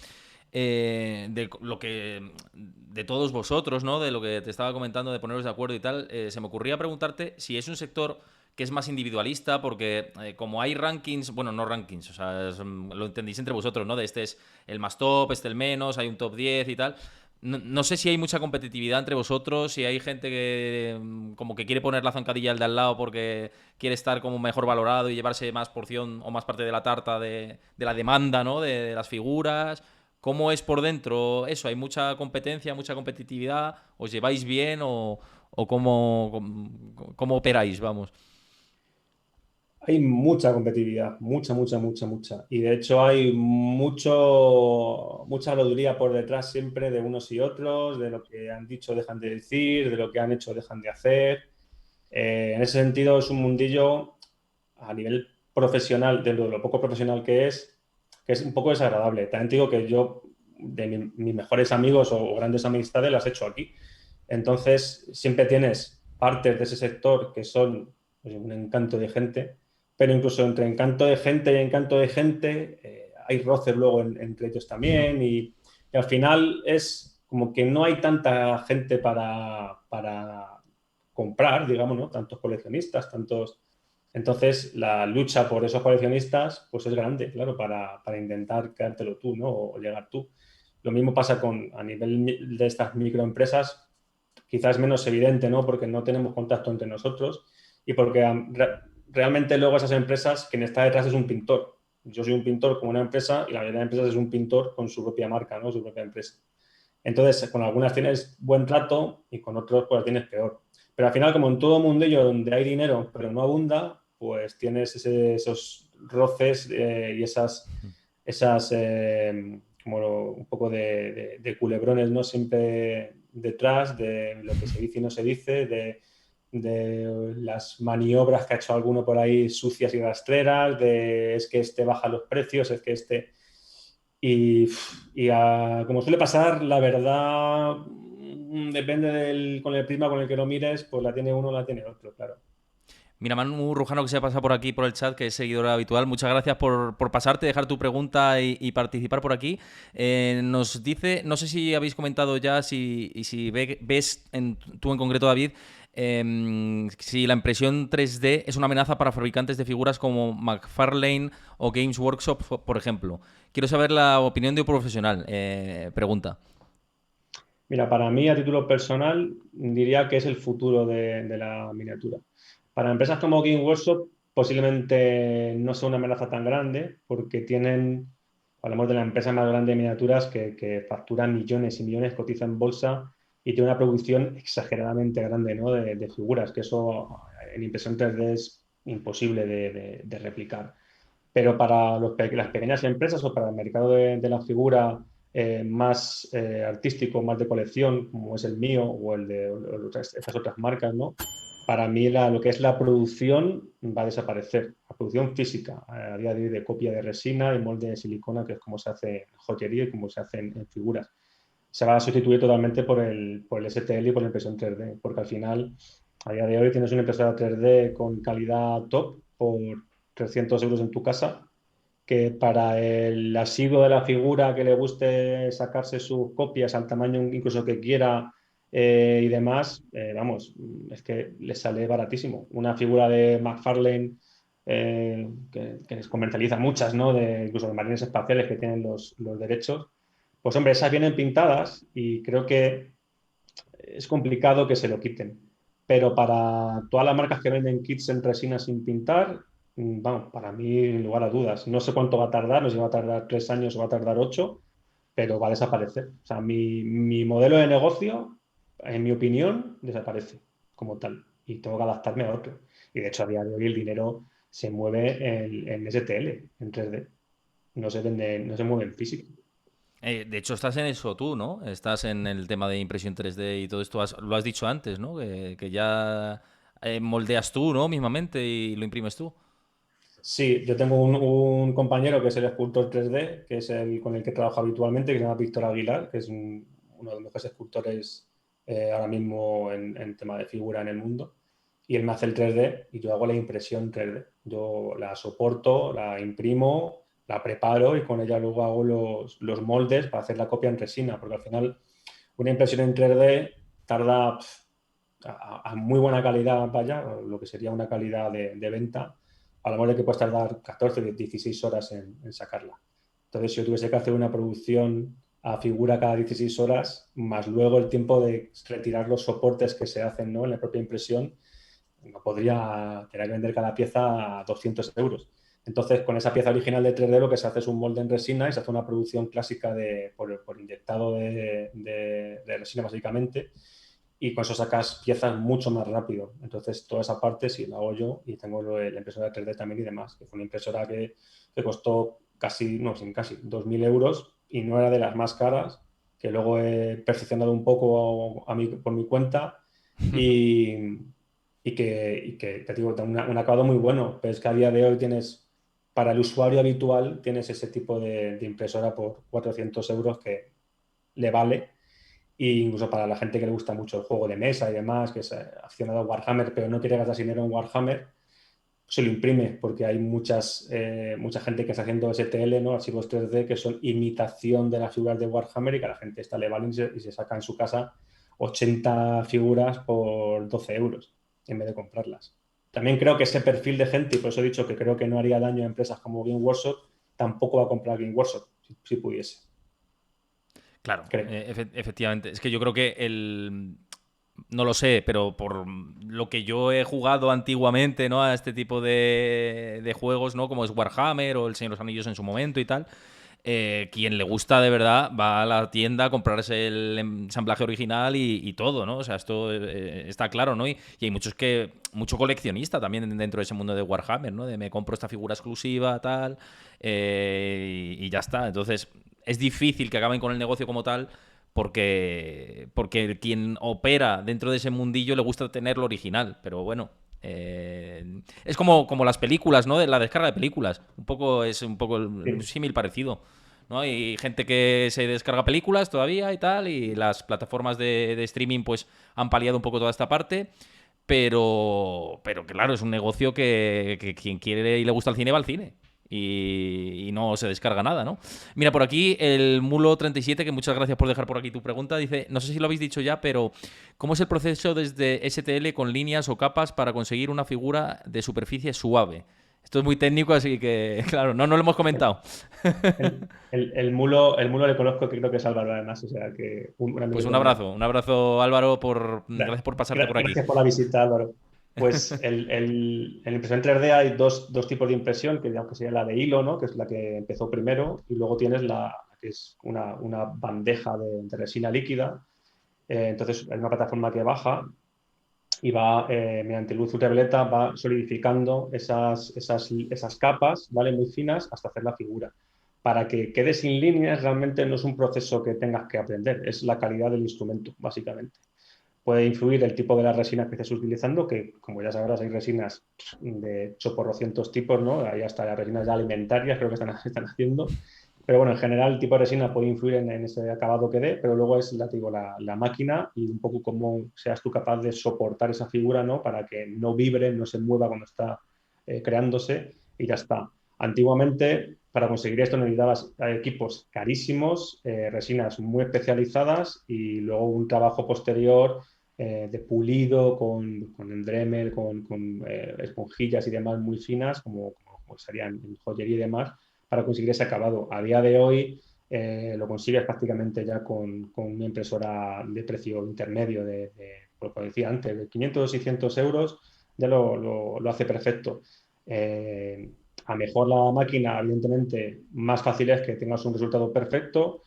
lo que de todos vosotros, ¿no? De lo que te estaba comentando, de poneros de acuerdo y tal, se me ocurría preguntarte si es un sector que es más individualista, porque como hay rankings, bueno, no rankings, o sea, lo entendéis entre vosotros, ¿no? De este es el más top, este el menos, hay un top 10 y tal. No, no sé si hay mucha competitividad entre vosotros, si hay gente que como que quiere poner la zancadilla al de al lado porque quiere estar como mejor valorado y llevarse más porción o más parte de la tarta de la demanda, ¿no? De las figuras. ¿Cómo es por dentro eso? ¿Hay mucha competencia, mucha competitividad? ¿Os lleváis bien o cómo operáis? Vamos. Hay mucha competitividad, mucha, mucha, mucha, mucha. Y de hecho hay mucha habladuría por detrás siempre de unos y otros, de lo que han dicho dejan de decir, de lo que han hecho dejan de hacer. En ese sentido es un mundillo a nivel profesional, dentro de lo poco profesional que es un poco desagradable. También te digo que yo, de mis mejores amigos o grandes amistades, las he hecho aquí. Entonces, siempre tienes partes de ese sector que son pues, un encanto de gente, pero incluso entre encanto de gente y encanto de gente, hay roces luego entre ellos también y al final es como que no hay tanta gente para comprar, digamos, ¿no? Tantos coleccionistas, tantos... Entonces, la lucha por esos coleccionistas, pues es grande, claro, para intentar quedártelo tú, ¿no? O llegar tú. Lo mismo pasa a nivel de estas microempresas, quizás menos evidente, ¿no? Porque no tenemos contacto entre nosotros y porque realmente luego esas empresas, quien está detrás es un pintor. Yo soy un pintor con una empresa y la mayoría de empresas es un pintor con su propia marca, ¿no? Su propia empresa. Entonces, con algunas tienes buen trato y con otros pues tienes peor. Pero al final, como en todo mundillo donde hay dinero pero no abunda, pues tienes esos roces y esas como un poco de culebrones, ¿no? Siempre detrás de lo que se dice y no se dice, de las maniobras que ha hecho alguno por ahí sucias y rastreras, de es que este baja los precios, es que este... Como suele pasar, la verdad depende con el prisma con el que lo mires, pues la tiene uno o la tiene otro, claro. Mira, Manu Rujano, que se ha pasado por aquí por el chat, que es seguidora habitual, muchas gracias por pasarte, dejar tu pregunta y participar por aquí. Nos dice, no sé si habéis comentado ya, si ves tú en concreto, David, si la impresión 3D es una amenaza para fabricantes de figuras como McFarlane o Games Workshop, por ejemplo. Quiero saber la opinión de un profesional. Pregunta. Mira, para mí, a título personal, diría que es el futuro de la miniatura. Para empresas como Game Workshop, posiblemente no sea una amenaza tan grande, porque tienen, hablamos de la empresa más grande de miniaturas que factura millones y millones, cotiza en bolsa y tiene una producción exageradamente grande, ¿no? de figuras, que eso en impresión 3D es imposible de replicar. Pero para las pequeñas empresas o para el mercado de la figura más artístico, más de colección, como es el mío o el de estas otras marcas, ¿no? Para mí lo que es la producción va a desaparecer. La producción física, a día de hoy, de copia de resina y molde de silicona, que es como se hace en joyería y como se hace en figuras. Se va a sustituir totalmente por el STL y por la impresión 3D, porque al final, a día de hoy, tienes una impresora 3D con calidad top por 300 euros en tu casa, que para el asiduo de la figura que le guste sacarse sus copias al tamaño incluso que quiera y demás, vamos, es que le sale baratísimo. Una figura de McFarlane que les comercializa muchas, ¿no? Incluso de marines espaciales que tienen los derechos. Pues hombre, esas vienen pintadas y creo que es complicado que se lo quiten. Pero para todas las marcas que venden kits en resina sin pintar, vamos, para mí, en lugar a dudas. No sé cuánto va a tardar, no sé si va a tardar 3 años o va a tardar 8, pero va a desaparecer. O sea, mi modelo de negocio, en mi opinión, desaparece como tal. Y tengo que adaptarme a otro. Y de hecho, a día de hoy el dinero se mueve en STL, en 3D. No se vende, no se mueve en físico. De hecho, estás en eso tú, ¿no? Estás en el tema de impresión 3D y todo esto. Lo has dicho antes, ¿no? Que ya moldeas tú, ¿no? Mismamente y lo imprimes tú. Sí, yo tengo un compañero que es el escultor 3D, que es el con el que trabajo habitualmente, que se llama Víctor Aguilar, que es uno de los mejores escultores ahora mismo en tema de figura en el mundo. Y él me hace el 3D y yo hago la impresión 3D. Yo la soporto, la imprimo, la preparo y con ella luego hago los moldes para hacer la copia en resina, porque al final una impresión en 3D tarda a muy buena calidad, vaya, lo que sería una calidad de venta, hablamos de que puedes tardar 14, 16 horas en sacarla. Entonces, si yo tuviese que hacer una producción a figura cada 16 horas, más luego el tiempo de retirar los soportes que se hacen, ¿no? En la propia impresión, no podría tener que vender cada pieza a 200 euros. Entonces, con esa pieza original de 3D lo que se hace es un molde en resina y se hace una producción clásica por inyectado de resina, básicamente, y con eso sacas piezas mucho más rápido. Entonces, toda esa parte sí la hago yo y tengo la impresora 3D también y demás, que fue una impresora que costó casi, no, sin casi, 2.000 euros y no era de las más caras, que luego he perfeccionado un poco por mi cuenta y, y que te digo, un acabado muy bueno, pero es que a día de hoy tienes, para el usuario habitual, tienes ese tipo de impresora por 400 euros que le vale. E incluso para la gente que le gusta mucho el juego de mesa y demás, que es aficionado a Warhammer, pero no quiere gastar dinero en Warhammer, se lo imprime, porque hay mucha gente que está haciendo STL, ¿no? Archivos 3D, que son imitación de las figuras de Warhammer y que a la gente está le vale y se saca en su casa 80 figuras por 12 euros en vez de comprarlas. También creo que ese perfil de gente, y por eso he dicho que creo que no haría daño a empresas como Game Workshop, tampoco va a comprar Game Workshop, si pudiese, Claro, creo. efectivamente. Es que yo creo que no lo sé, pero por lo que yo he jugado antiguamente, ¿no? A este tipo de juegos, ¿no? Como es Warhammer o El Señor de los Anillos en su momento y tal. Quien le gusta de verdad va a la tienda a comprarse el ensamblaje original y todo, ¿no? O sea, esto está claro, ¿no? Y hay mucho coleccionista también dentro de ese mundo de Warhammer, ¿no? De me compro esta figura exclusiva, tal, y ya está. Entonces, es difícil que acaben con el negocio como tal porque quien opera dentro de ese mundillo le gusta tener lo original, pero bueno. Es como las películas, ¿no? De la descarga de películas. Es un poco un Sí. símil parecido. ¿No? Hay gente que se descarga películas todavía y tal, y las plataformas de streaming pues han paliado un poco toda esta parte, pero claro, es un negocio que quien quiere y le gusta el cine va al cine. Y no se descarga nada, ¿no? Mira, por aquí el Mulo37, que muchas gracias por dejar por aquí tu pregunta, dice, no sé si lo habéis dicho ya, pero ¿cómo es el proceso desde STL con líneas o capas para conseguir una figura de superficie suave? Esto es muy técnico, así que, claro, no lo hemos comentado. El mulo le conozco, que creo que es Álvaro además, o sea que un Pues amiguito mío. un abrazo Álvaro, gracias por pasarte por aquí. Gracias por la visita, Álvaro. Pues en impresión 3D hay dos tipos de impresión, que digamos que sería la de hilo, ¿no? Que es la que empezó primero, y luego tienes la que es una bandeja de resina líquida. Entonces hay una plataforma que baja y va, mediante luz ultravioleta, va solidificando esas capas, ¿vale? Muy finas hasta hacer la figura. Para que quede sin líneas, realmente no es un proceso que tengas que aprender, es la calidad del instrumento, básicamente. Puede influir el tipo de las resinas que estés utilizando, que como ya sabrás hay resinas de 8 por 200 tipos, ¿no? Hay hasta las resinas ya alimentarias, creo que están haciendo. Pero bueno, en general el tipo de resina puede influir en ese acabado que dé, pero luego es digo, la máquina y un poco cómo seas tú capaz de soportar esa figura, ¿no? Para que no vibre, no se mueva cuando está creándose y ya está. Antiguamente, para conseguir esto necesitabas equipos carísimos, resinas muy especializadas y luego un trabajo posterior de pulido con el Dremel, con esponjillas y demás muy finas, como serían en joyería y demás, para conseguir ese acabado. A día de hoy lo consigues prácticamente ya con una impresora de precio intermedio, como decía antes, de 500 o 600 euros, ya lo hace perfecto. A mejor la máquina, evidentemente, más fácil es que tengas un resultado perfecto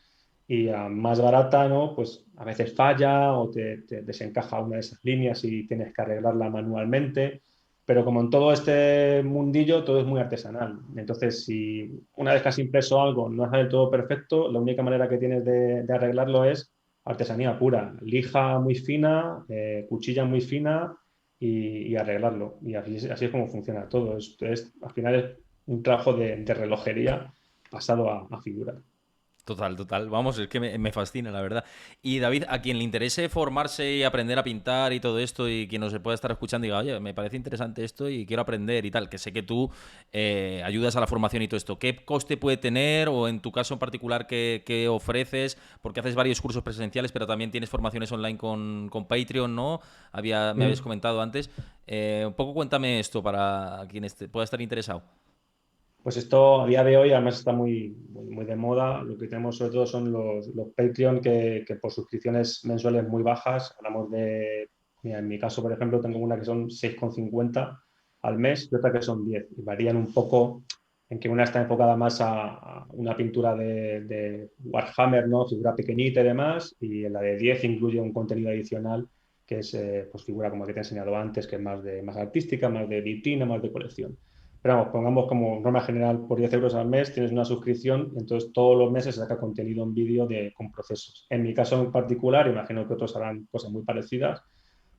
y a más barata, ¿no? Pues a veces falla o te desencaja una de esas líneas y tienes que arreglarla manualmente. Pero como en todo este mundillo, todo es muy artesanal. Entonces, si una vez que has impreso algo no es del todo perfecto, la única manera que tienes de arreglarlo es artesanía pura. Lija muy fina, cuchilla muy fina y arreglarlo. Y así es como funciona todo. Al final es un trabajo de relojería pasado a figura. Total, total. Vamos, es que me fascina, la verdad. Y David, a quien le interese formarse y aprender a pintar y todo esto, y quien nos pueda estar escuchando y diga, oye, me parece interesante esto y quiero aprender y tal, que sé que tú ayudas a la formación y todo esto, ¿qué coste puede tener o en tu caso en particular qué ofreces? Porque haces varios cursos presenciales, pero también tienes formaciones online con Patreon, ¿no? Me habías Mm. comentado antes. Un poco cuéntame esto para quien pueda estar interesado. Pues esto a día de hoy además está muy de moda. Lo que tenemos sobre todo son los Patreon que por suscripciones mensuales muy bajas, hablamos mira, en mi caso por ejemplo tengo una que son 6,50 al mes y otra que son 10. Y varían un poco en que una está enfocada más a una pintura de Warhammer, ¿no? Figura pequeñita y demás, y en la de 10 incluye un contenido adicional que es pues figura como que te he enseñado antes, que es más artística, más de vitrina, más de colección. Pero vamos, pongamos como norma general, por 10 euros al mes tienes una suscripción, entonces todos los meses se saca contenido en vídeo con procesos. En mi caso en particular, imagino que otros harán cosas muy parecidas,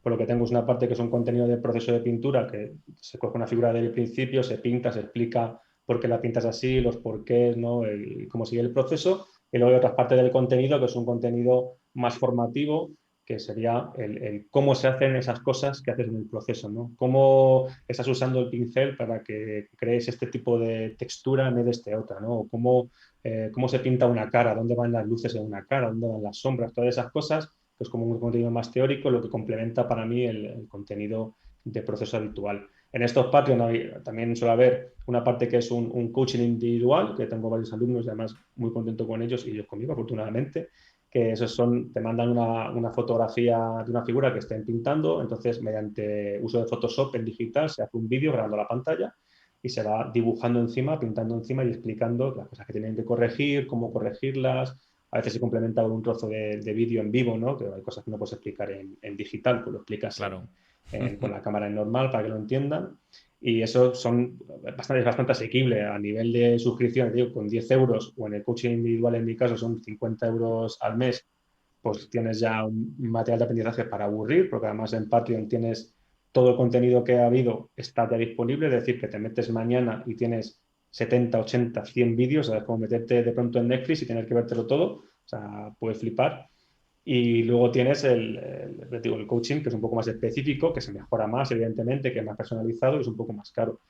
por lo que tengo es una parte que es un contenido de proceso de pintura, que se coge una figura del principio, se pinta, se explica por qué la pintas así, los porqués, ¿no? Cómo sigue el proceso. Y luego hay otra parte del contenido que es un contenido más formativo, que sería el cómo se hacen esas cosas que haces en el proceso, ¿no? Cómo estás usando el pincel para que crees este tipo de textura en vez de este otra, ¿no? O cómo se pinta una cara, dónde van las luces en una cara, dónde van las sombras, todas esas cosas, que es como un contenido más teórico, lo que complementa para mí el contenido de proceso habitual. En estos Patreon también suele haber una parte que es un coaching individual, que tengo varios alumnos y además muy contento con ellos y ellos conmigo, afortunadamente, que esos te mandan una fotografía de una figura que estén pintando, entonces mediante uso de Photoshop en digital se hace un vídeo grabando la pantalla y se va dibujando encima, pintando encima y explicando las cosas que tienen que corregir, cómo corregirlas. A veces se complementa con un trozo de vídeo en vivo, ¿no? Que hay cosas que no puedes explicar en digital, pues lo explicas Claro. con la cámara en normal para que lo entiendan. Y eso bastante asequible a nivel de suscripción, digo, con 10 euros o en el coaching individual en mi caso son 50 euros al mes, pues tienes ya un material de aprendizaje para aburrir, porque además en Patreon tienes todo el contenido que ha habido está ya disponible, es decir, que te metes mañana y tienes 70, 80, 100 vídeos, ¿sabes? Como meterte de pronto en Netflix y tener que vértelo todo, o sea, puedes flipar. Y luego tienes el coaching, que es un poco más específico, que se mejora más, evidentemente, que es más personalizado y es un poco más caro.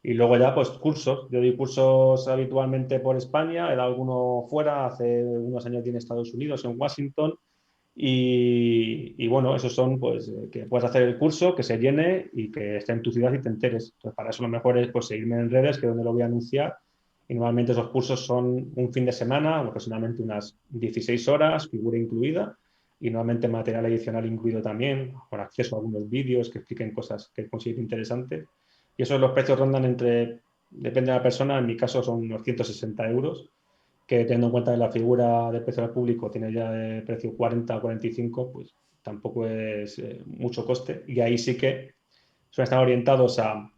Y luego ya, pues cursos. Yo doy cursos habitualmente por España, he dado alguno fuera, hace unos años di en Estados Unidos, en Washington. Y bueno, esos son, pues, que puedas hacer el curso, que se llene y que esté en tu ciudad y te enteres. Entonces, para eso lo mejor es pues, seguirme en redes, que es donde lo voy a anunciar. Y normalmente esos cursos son un fin de semana, aproximadamente unas 16 horas, figura incluida, y normalmente material adicional incluido también, con acceso a algunos vídeos que expliquen cosas que considero interesantes. Y esos los precios rondan entre, depende de la persona, en mi caso son unos 160 euros, que teniendo en cuenta que la figura de precio al público tiene ya de precio 40 o 45, pues tampoco es mucho coste. Y ahí sí que suelen estar orientados a,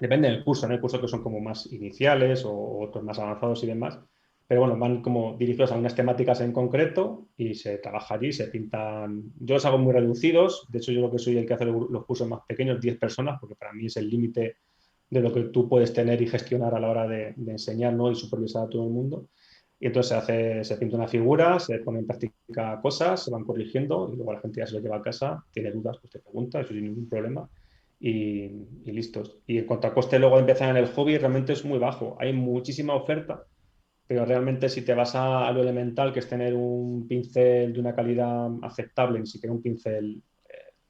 depende del curso, ¿no? Hay cursos que son como más iniciales o otros más avanzados y demás, pero bueno, van como dirigidos a unas temáticas en concreto y se trabaja allí, se pintan. Yo los hago muy reducidos, de hecho yo lo que soy el que hace los cursos más pequeños, 10 personas, porque para mí es el límite de lo que tú puedes tener y gestionar a la hora de enseñar, ¿no? Y supervisar a todo el mundo. Y entonces se pinta una figura, se pone en práctica cosas, se van corrigiendo y luego la gente ya se lo lleva a casa, tiene dudas, pues te pregunta, eso sin ningún problema y listos. Y en cuanto a coste luego de empezar en el hobby, realmente es muy bajo. Hay muchísima oferta, pero realmente si te vas a lo elemental, que es tener un pincel de una calidad aceptable, ni siquiera un pincel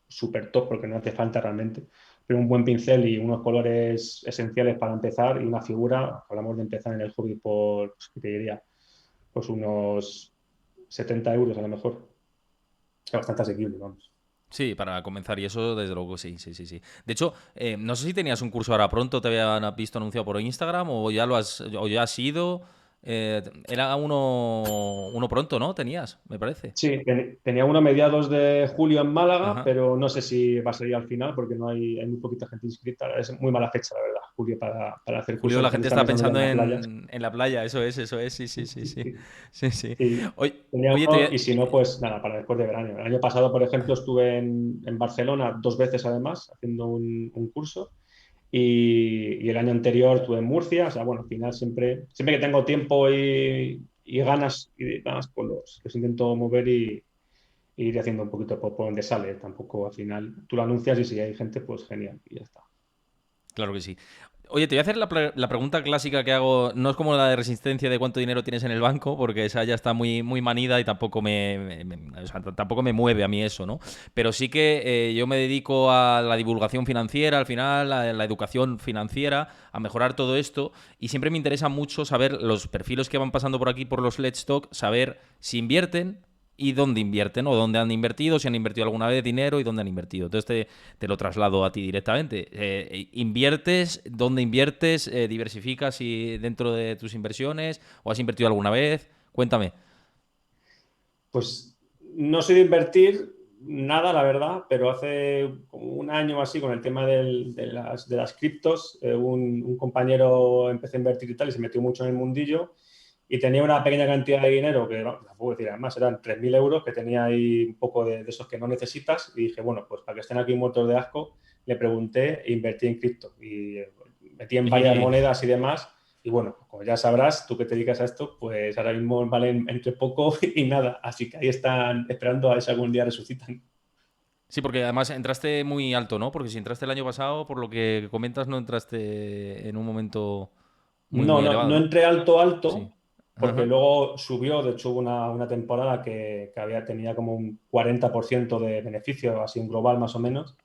súper top, porque no hace falta realmente, pero un buen pincel y unos colores esenciales para empezar y una figura, hablamos de empezar en el hobby por, pues, ¿qué te diría? Pues unos 70 euros a lo mejor. Es bastante asequible, vamos. Sí, para comenzar, y eso desde luego sí, sí, sí, sí. De hecho, no sé si tenías un curso ahora pronto, te habían visto anunciado por Instagram o ya lo has, o ya has ido. Era uno pronto, ¿no? Tenías, me parece. Sí, tenía uno a mediados de julio en Málaga, Ajá. pero no sé si va a salir al final porque no hay muy poquita gente inscrita. Es muy mala fecha, la verdad, julio, para hacer Julio, cursos. La la gente gente está está pensando ya en pensando la playa. en la playa, eso es, sí, sí, sí, sí. Sí, sí. Y Oye, tenía oye, uno, y si no, pues nada, para después de verano. El año pasado, por ejemplo, estuve en Barcelona 2 veces además, haciendo un curso. Y el año anterior estuve en Murcia. O sea, bueno, al final siempre que tengo tiempo y ganas y demás, pues los intento mover y ir haciendo un poquito por donde sale. Tampoco al final tú lo anuncias y si hay gente, pues genial, y ya está. claro que sí. Oye, te voy a hacer la pregunta clásica que hago. No es como la de resistencia de cuánto dinero tienes en el banco, porque esa ya está muy, muy manida y tampoco o sea, tampoco me mueve a mí eso, ¿no? Pero sí que yo me dedico a la divulgación financiera, al final, a la educación financiera, a mejorar todo esto. Y siempre me interesa mucho saber los perfiles que van pasando por aquí, por los Let's Talk, saber si invierten y dónde invierten o dónde han invertido, si han invertido alguna vez dinero y dónde han invertido. Entonces te lo traslado a ti directamente. ¿Inviertes? ¿Dónde inviertes? ¿Diversificas dentro de tus inversiones? ¿O has invertido alguna vez? Cuéntame. Pues no soy de invertir nada, la verdad, pero hace como un año o así, con el tema de las criptos, un compañero empezó a invertir y tal, y se metió mucho en el mundillo, y tenía una pequeña cantidad de dinero, que no puedo decir, además eran 3.000 euros, que tenía ahí un poco de esos que no necesitas, y dije, bueno, pues para que estén aquí muertos de asco, le pregunté e invertí en cripto, y metí en varias monedas y demás. Y bueno, como ya sabrás, tú que te dedicas a esto, pues ahora mismo valen entre poco y nada. Así que ahí están esperando a ver si algún día resucitan. Sí, porque además entraste muy alto, ¿no? Porque si entraste el año pasado, por lo que comentas, no entraste en un momento muy, No, muy no, elevado, no ¿no? entré alto, Sí. alto, porque Ajá. luego subió. De hecho, hubo una temporada que tenía como un 40% de beneficio, así en global más o menos.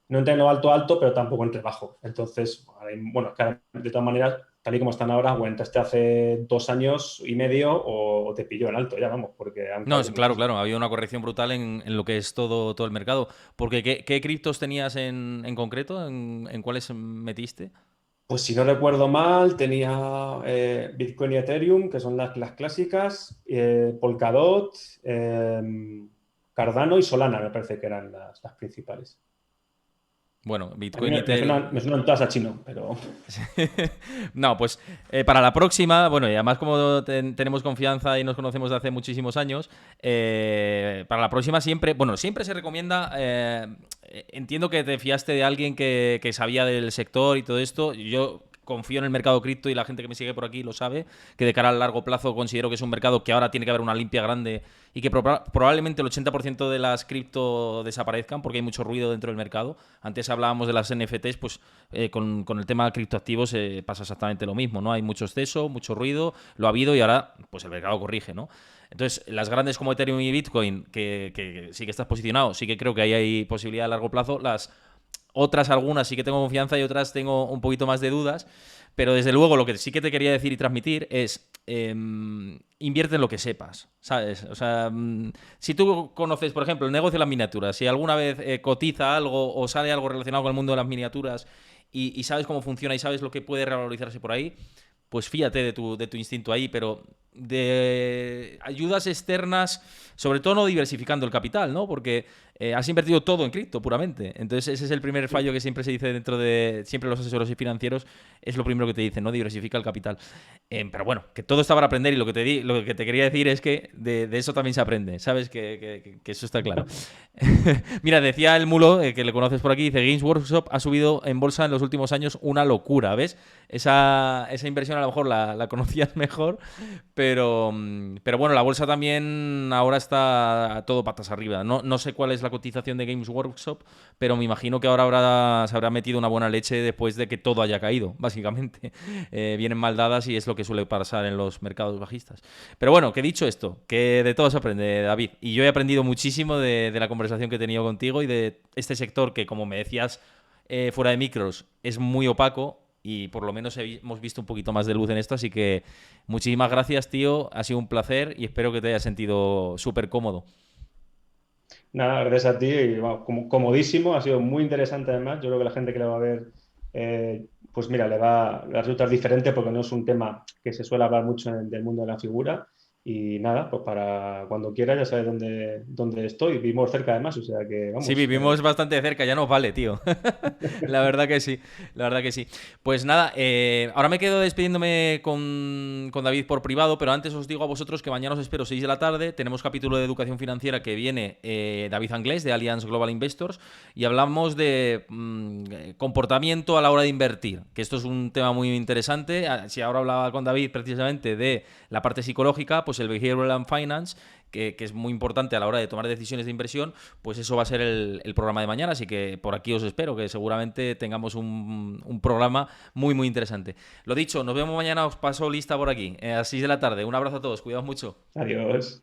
No entré en lo alto, alto, pero tampoco entré bajo. Entonces, bueno, claro, de todas maneras, tal y como están ahora, o entraste hace 2 años y medio o te pilló en alto, ya vamos, porque han No, caído claro, muchísimo. claro, ha habido una corrección brutal en lo que es todo el mercado. Porque, ¿qué criptos tenías en concreto? ¿En cuáles metiste? Pues si no recuerdo mal, tenía Bitcoin y Ethereum, que son las clásicas, Polkadot, Cardano y Solana, me parece que eran las principales. Bueno, A mí Bitcoin y me suenan todas a chino, pero No, pues para la próxima, bueno, y además como tenemos confianza y nos conocemos de hace muchísimos años, para la próxima siempre, bueno, siempre se recomienda, entiendo que te fiaste de alguien que sabía del sector y todo esto, yo confío en el mercado cripto y la gente que me sigue por aquí lo sabe, que de cara al largo plazo considero que es un mercado que ahora tiene que haber una limpia grande y que probablemente el 80% de las cripto desaparezcan porque hay mucho ruido dentro del mercado. Antes hablábamos de las NFTs, pues con el tema de criptoactivos pasa exactamente lo mismo, ¿no? Hay mucho exceso, mucho ruido, lo ha habido y ahora pues el mercado corrige, ¿no? Entonces, las grandes como Ethereum y Bitcoin, que sí que estás posicionado, sí que creo que ahí hay posibilidad a largo plazo. Las otras, algunas sí que tengo confianza y otras tengo un poquito más de dudas. Pero desde luego lo que sí que te quería decir y transmitir es invierte en lo que sepas, ¿sabes? O sea, si tú conoces, por ejemplo, el negocio de las miniaturas, si alguna vez cotiza algo o sale algo relacionado con el mundo de las miniaturas y sabes cómo funciona y sabes lo que puede revalorizarse por ahí, pues fíjate de tu instinto ahí, pero de ayudas externas, sobre todo no diversificando el capital, ¿no? Porque has invertido todo en cripto puramente. Entonces ese es el primer fallo que siempre se dice dentro de siempre los asesores y financieros, es lo primero que te dicen, ¿no? Diversifica el capital. Pero bueno, que todo está para aprender y lo que te quería decir es que de eso también se aprende, ¿sabes? Que eso está claro. Mira, decía el Mulo, que le conoces por aquí, dice Games Workshop ha subido en bolsa en los últimos años una locura, ¿ves? Esa inversión a lo mejor la conocías mejor, pero bueno, la bolsa también ahora está todo patas arriba. No sé cuál es la cotización de Games Workshop, pero me imagino que ahora se habrá metido una buena leche después de que todo haya caído, básicamente. Vienen mal dadas y es lo que suele pasar en los mercados bajistas. Pero bueno, que dicho esto, que de todo se aprende, David. Y yo he aprendido muchísimo de la conversación que he tenido contigo y de este sector que, como me decías, fuera de micros, es muy opaco y por lo menos hemos visto un poquito más de luz en esto, así que muchísimas gracias, tío, ha sido un placer y espero que te hayas sentido súper cómodo. Nada, gracias a ti, y, bueno, comodísimo, ha sido muy interesante además. Yo creo que la gente que lo va a ver, pues mira, le va a resultar diferente porque no es un tema que se suele hablar mucho del mundo de la figura. Y nada, pues para cuando quieras ya sabes dónde estoy. Vivimos cerca además, o sea que Sí, vamos. vivimos bastante cerca, ya nos vale, tío. La verdad que sí, la verdad que sí. Pues nada, ahora me quedo despidiéndome con David por privado, pero antes os digo a vosotros que mañana os espero 6 de la tarde. Tenemos capítulo de educación financiera que viene David Anglés de Allianz Global Investors y hablamos de comportamiento a la hora de invertir, que esto es un tema muy interesante. Si ahora hablaba con David precisamente de la parte psicológica, pues el Behavioral and Finance que es muy importante a la hora de tomar decisiones de inversión, pues eso va a ser el programa de mañana, así que por aquí os espero, que seguramente tengamos un programa muy, muy interesante. Lo dicho, nos vemos mañana, os paso lista por aquí, a las 6 de la tarde. Un abrazo a todos, cuidaos mucho. Adiós.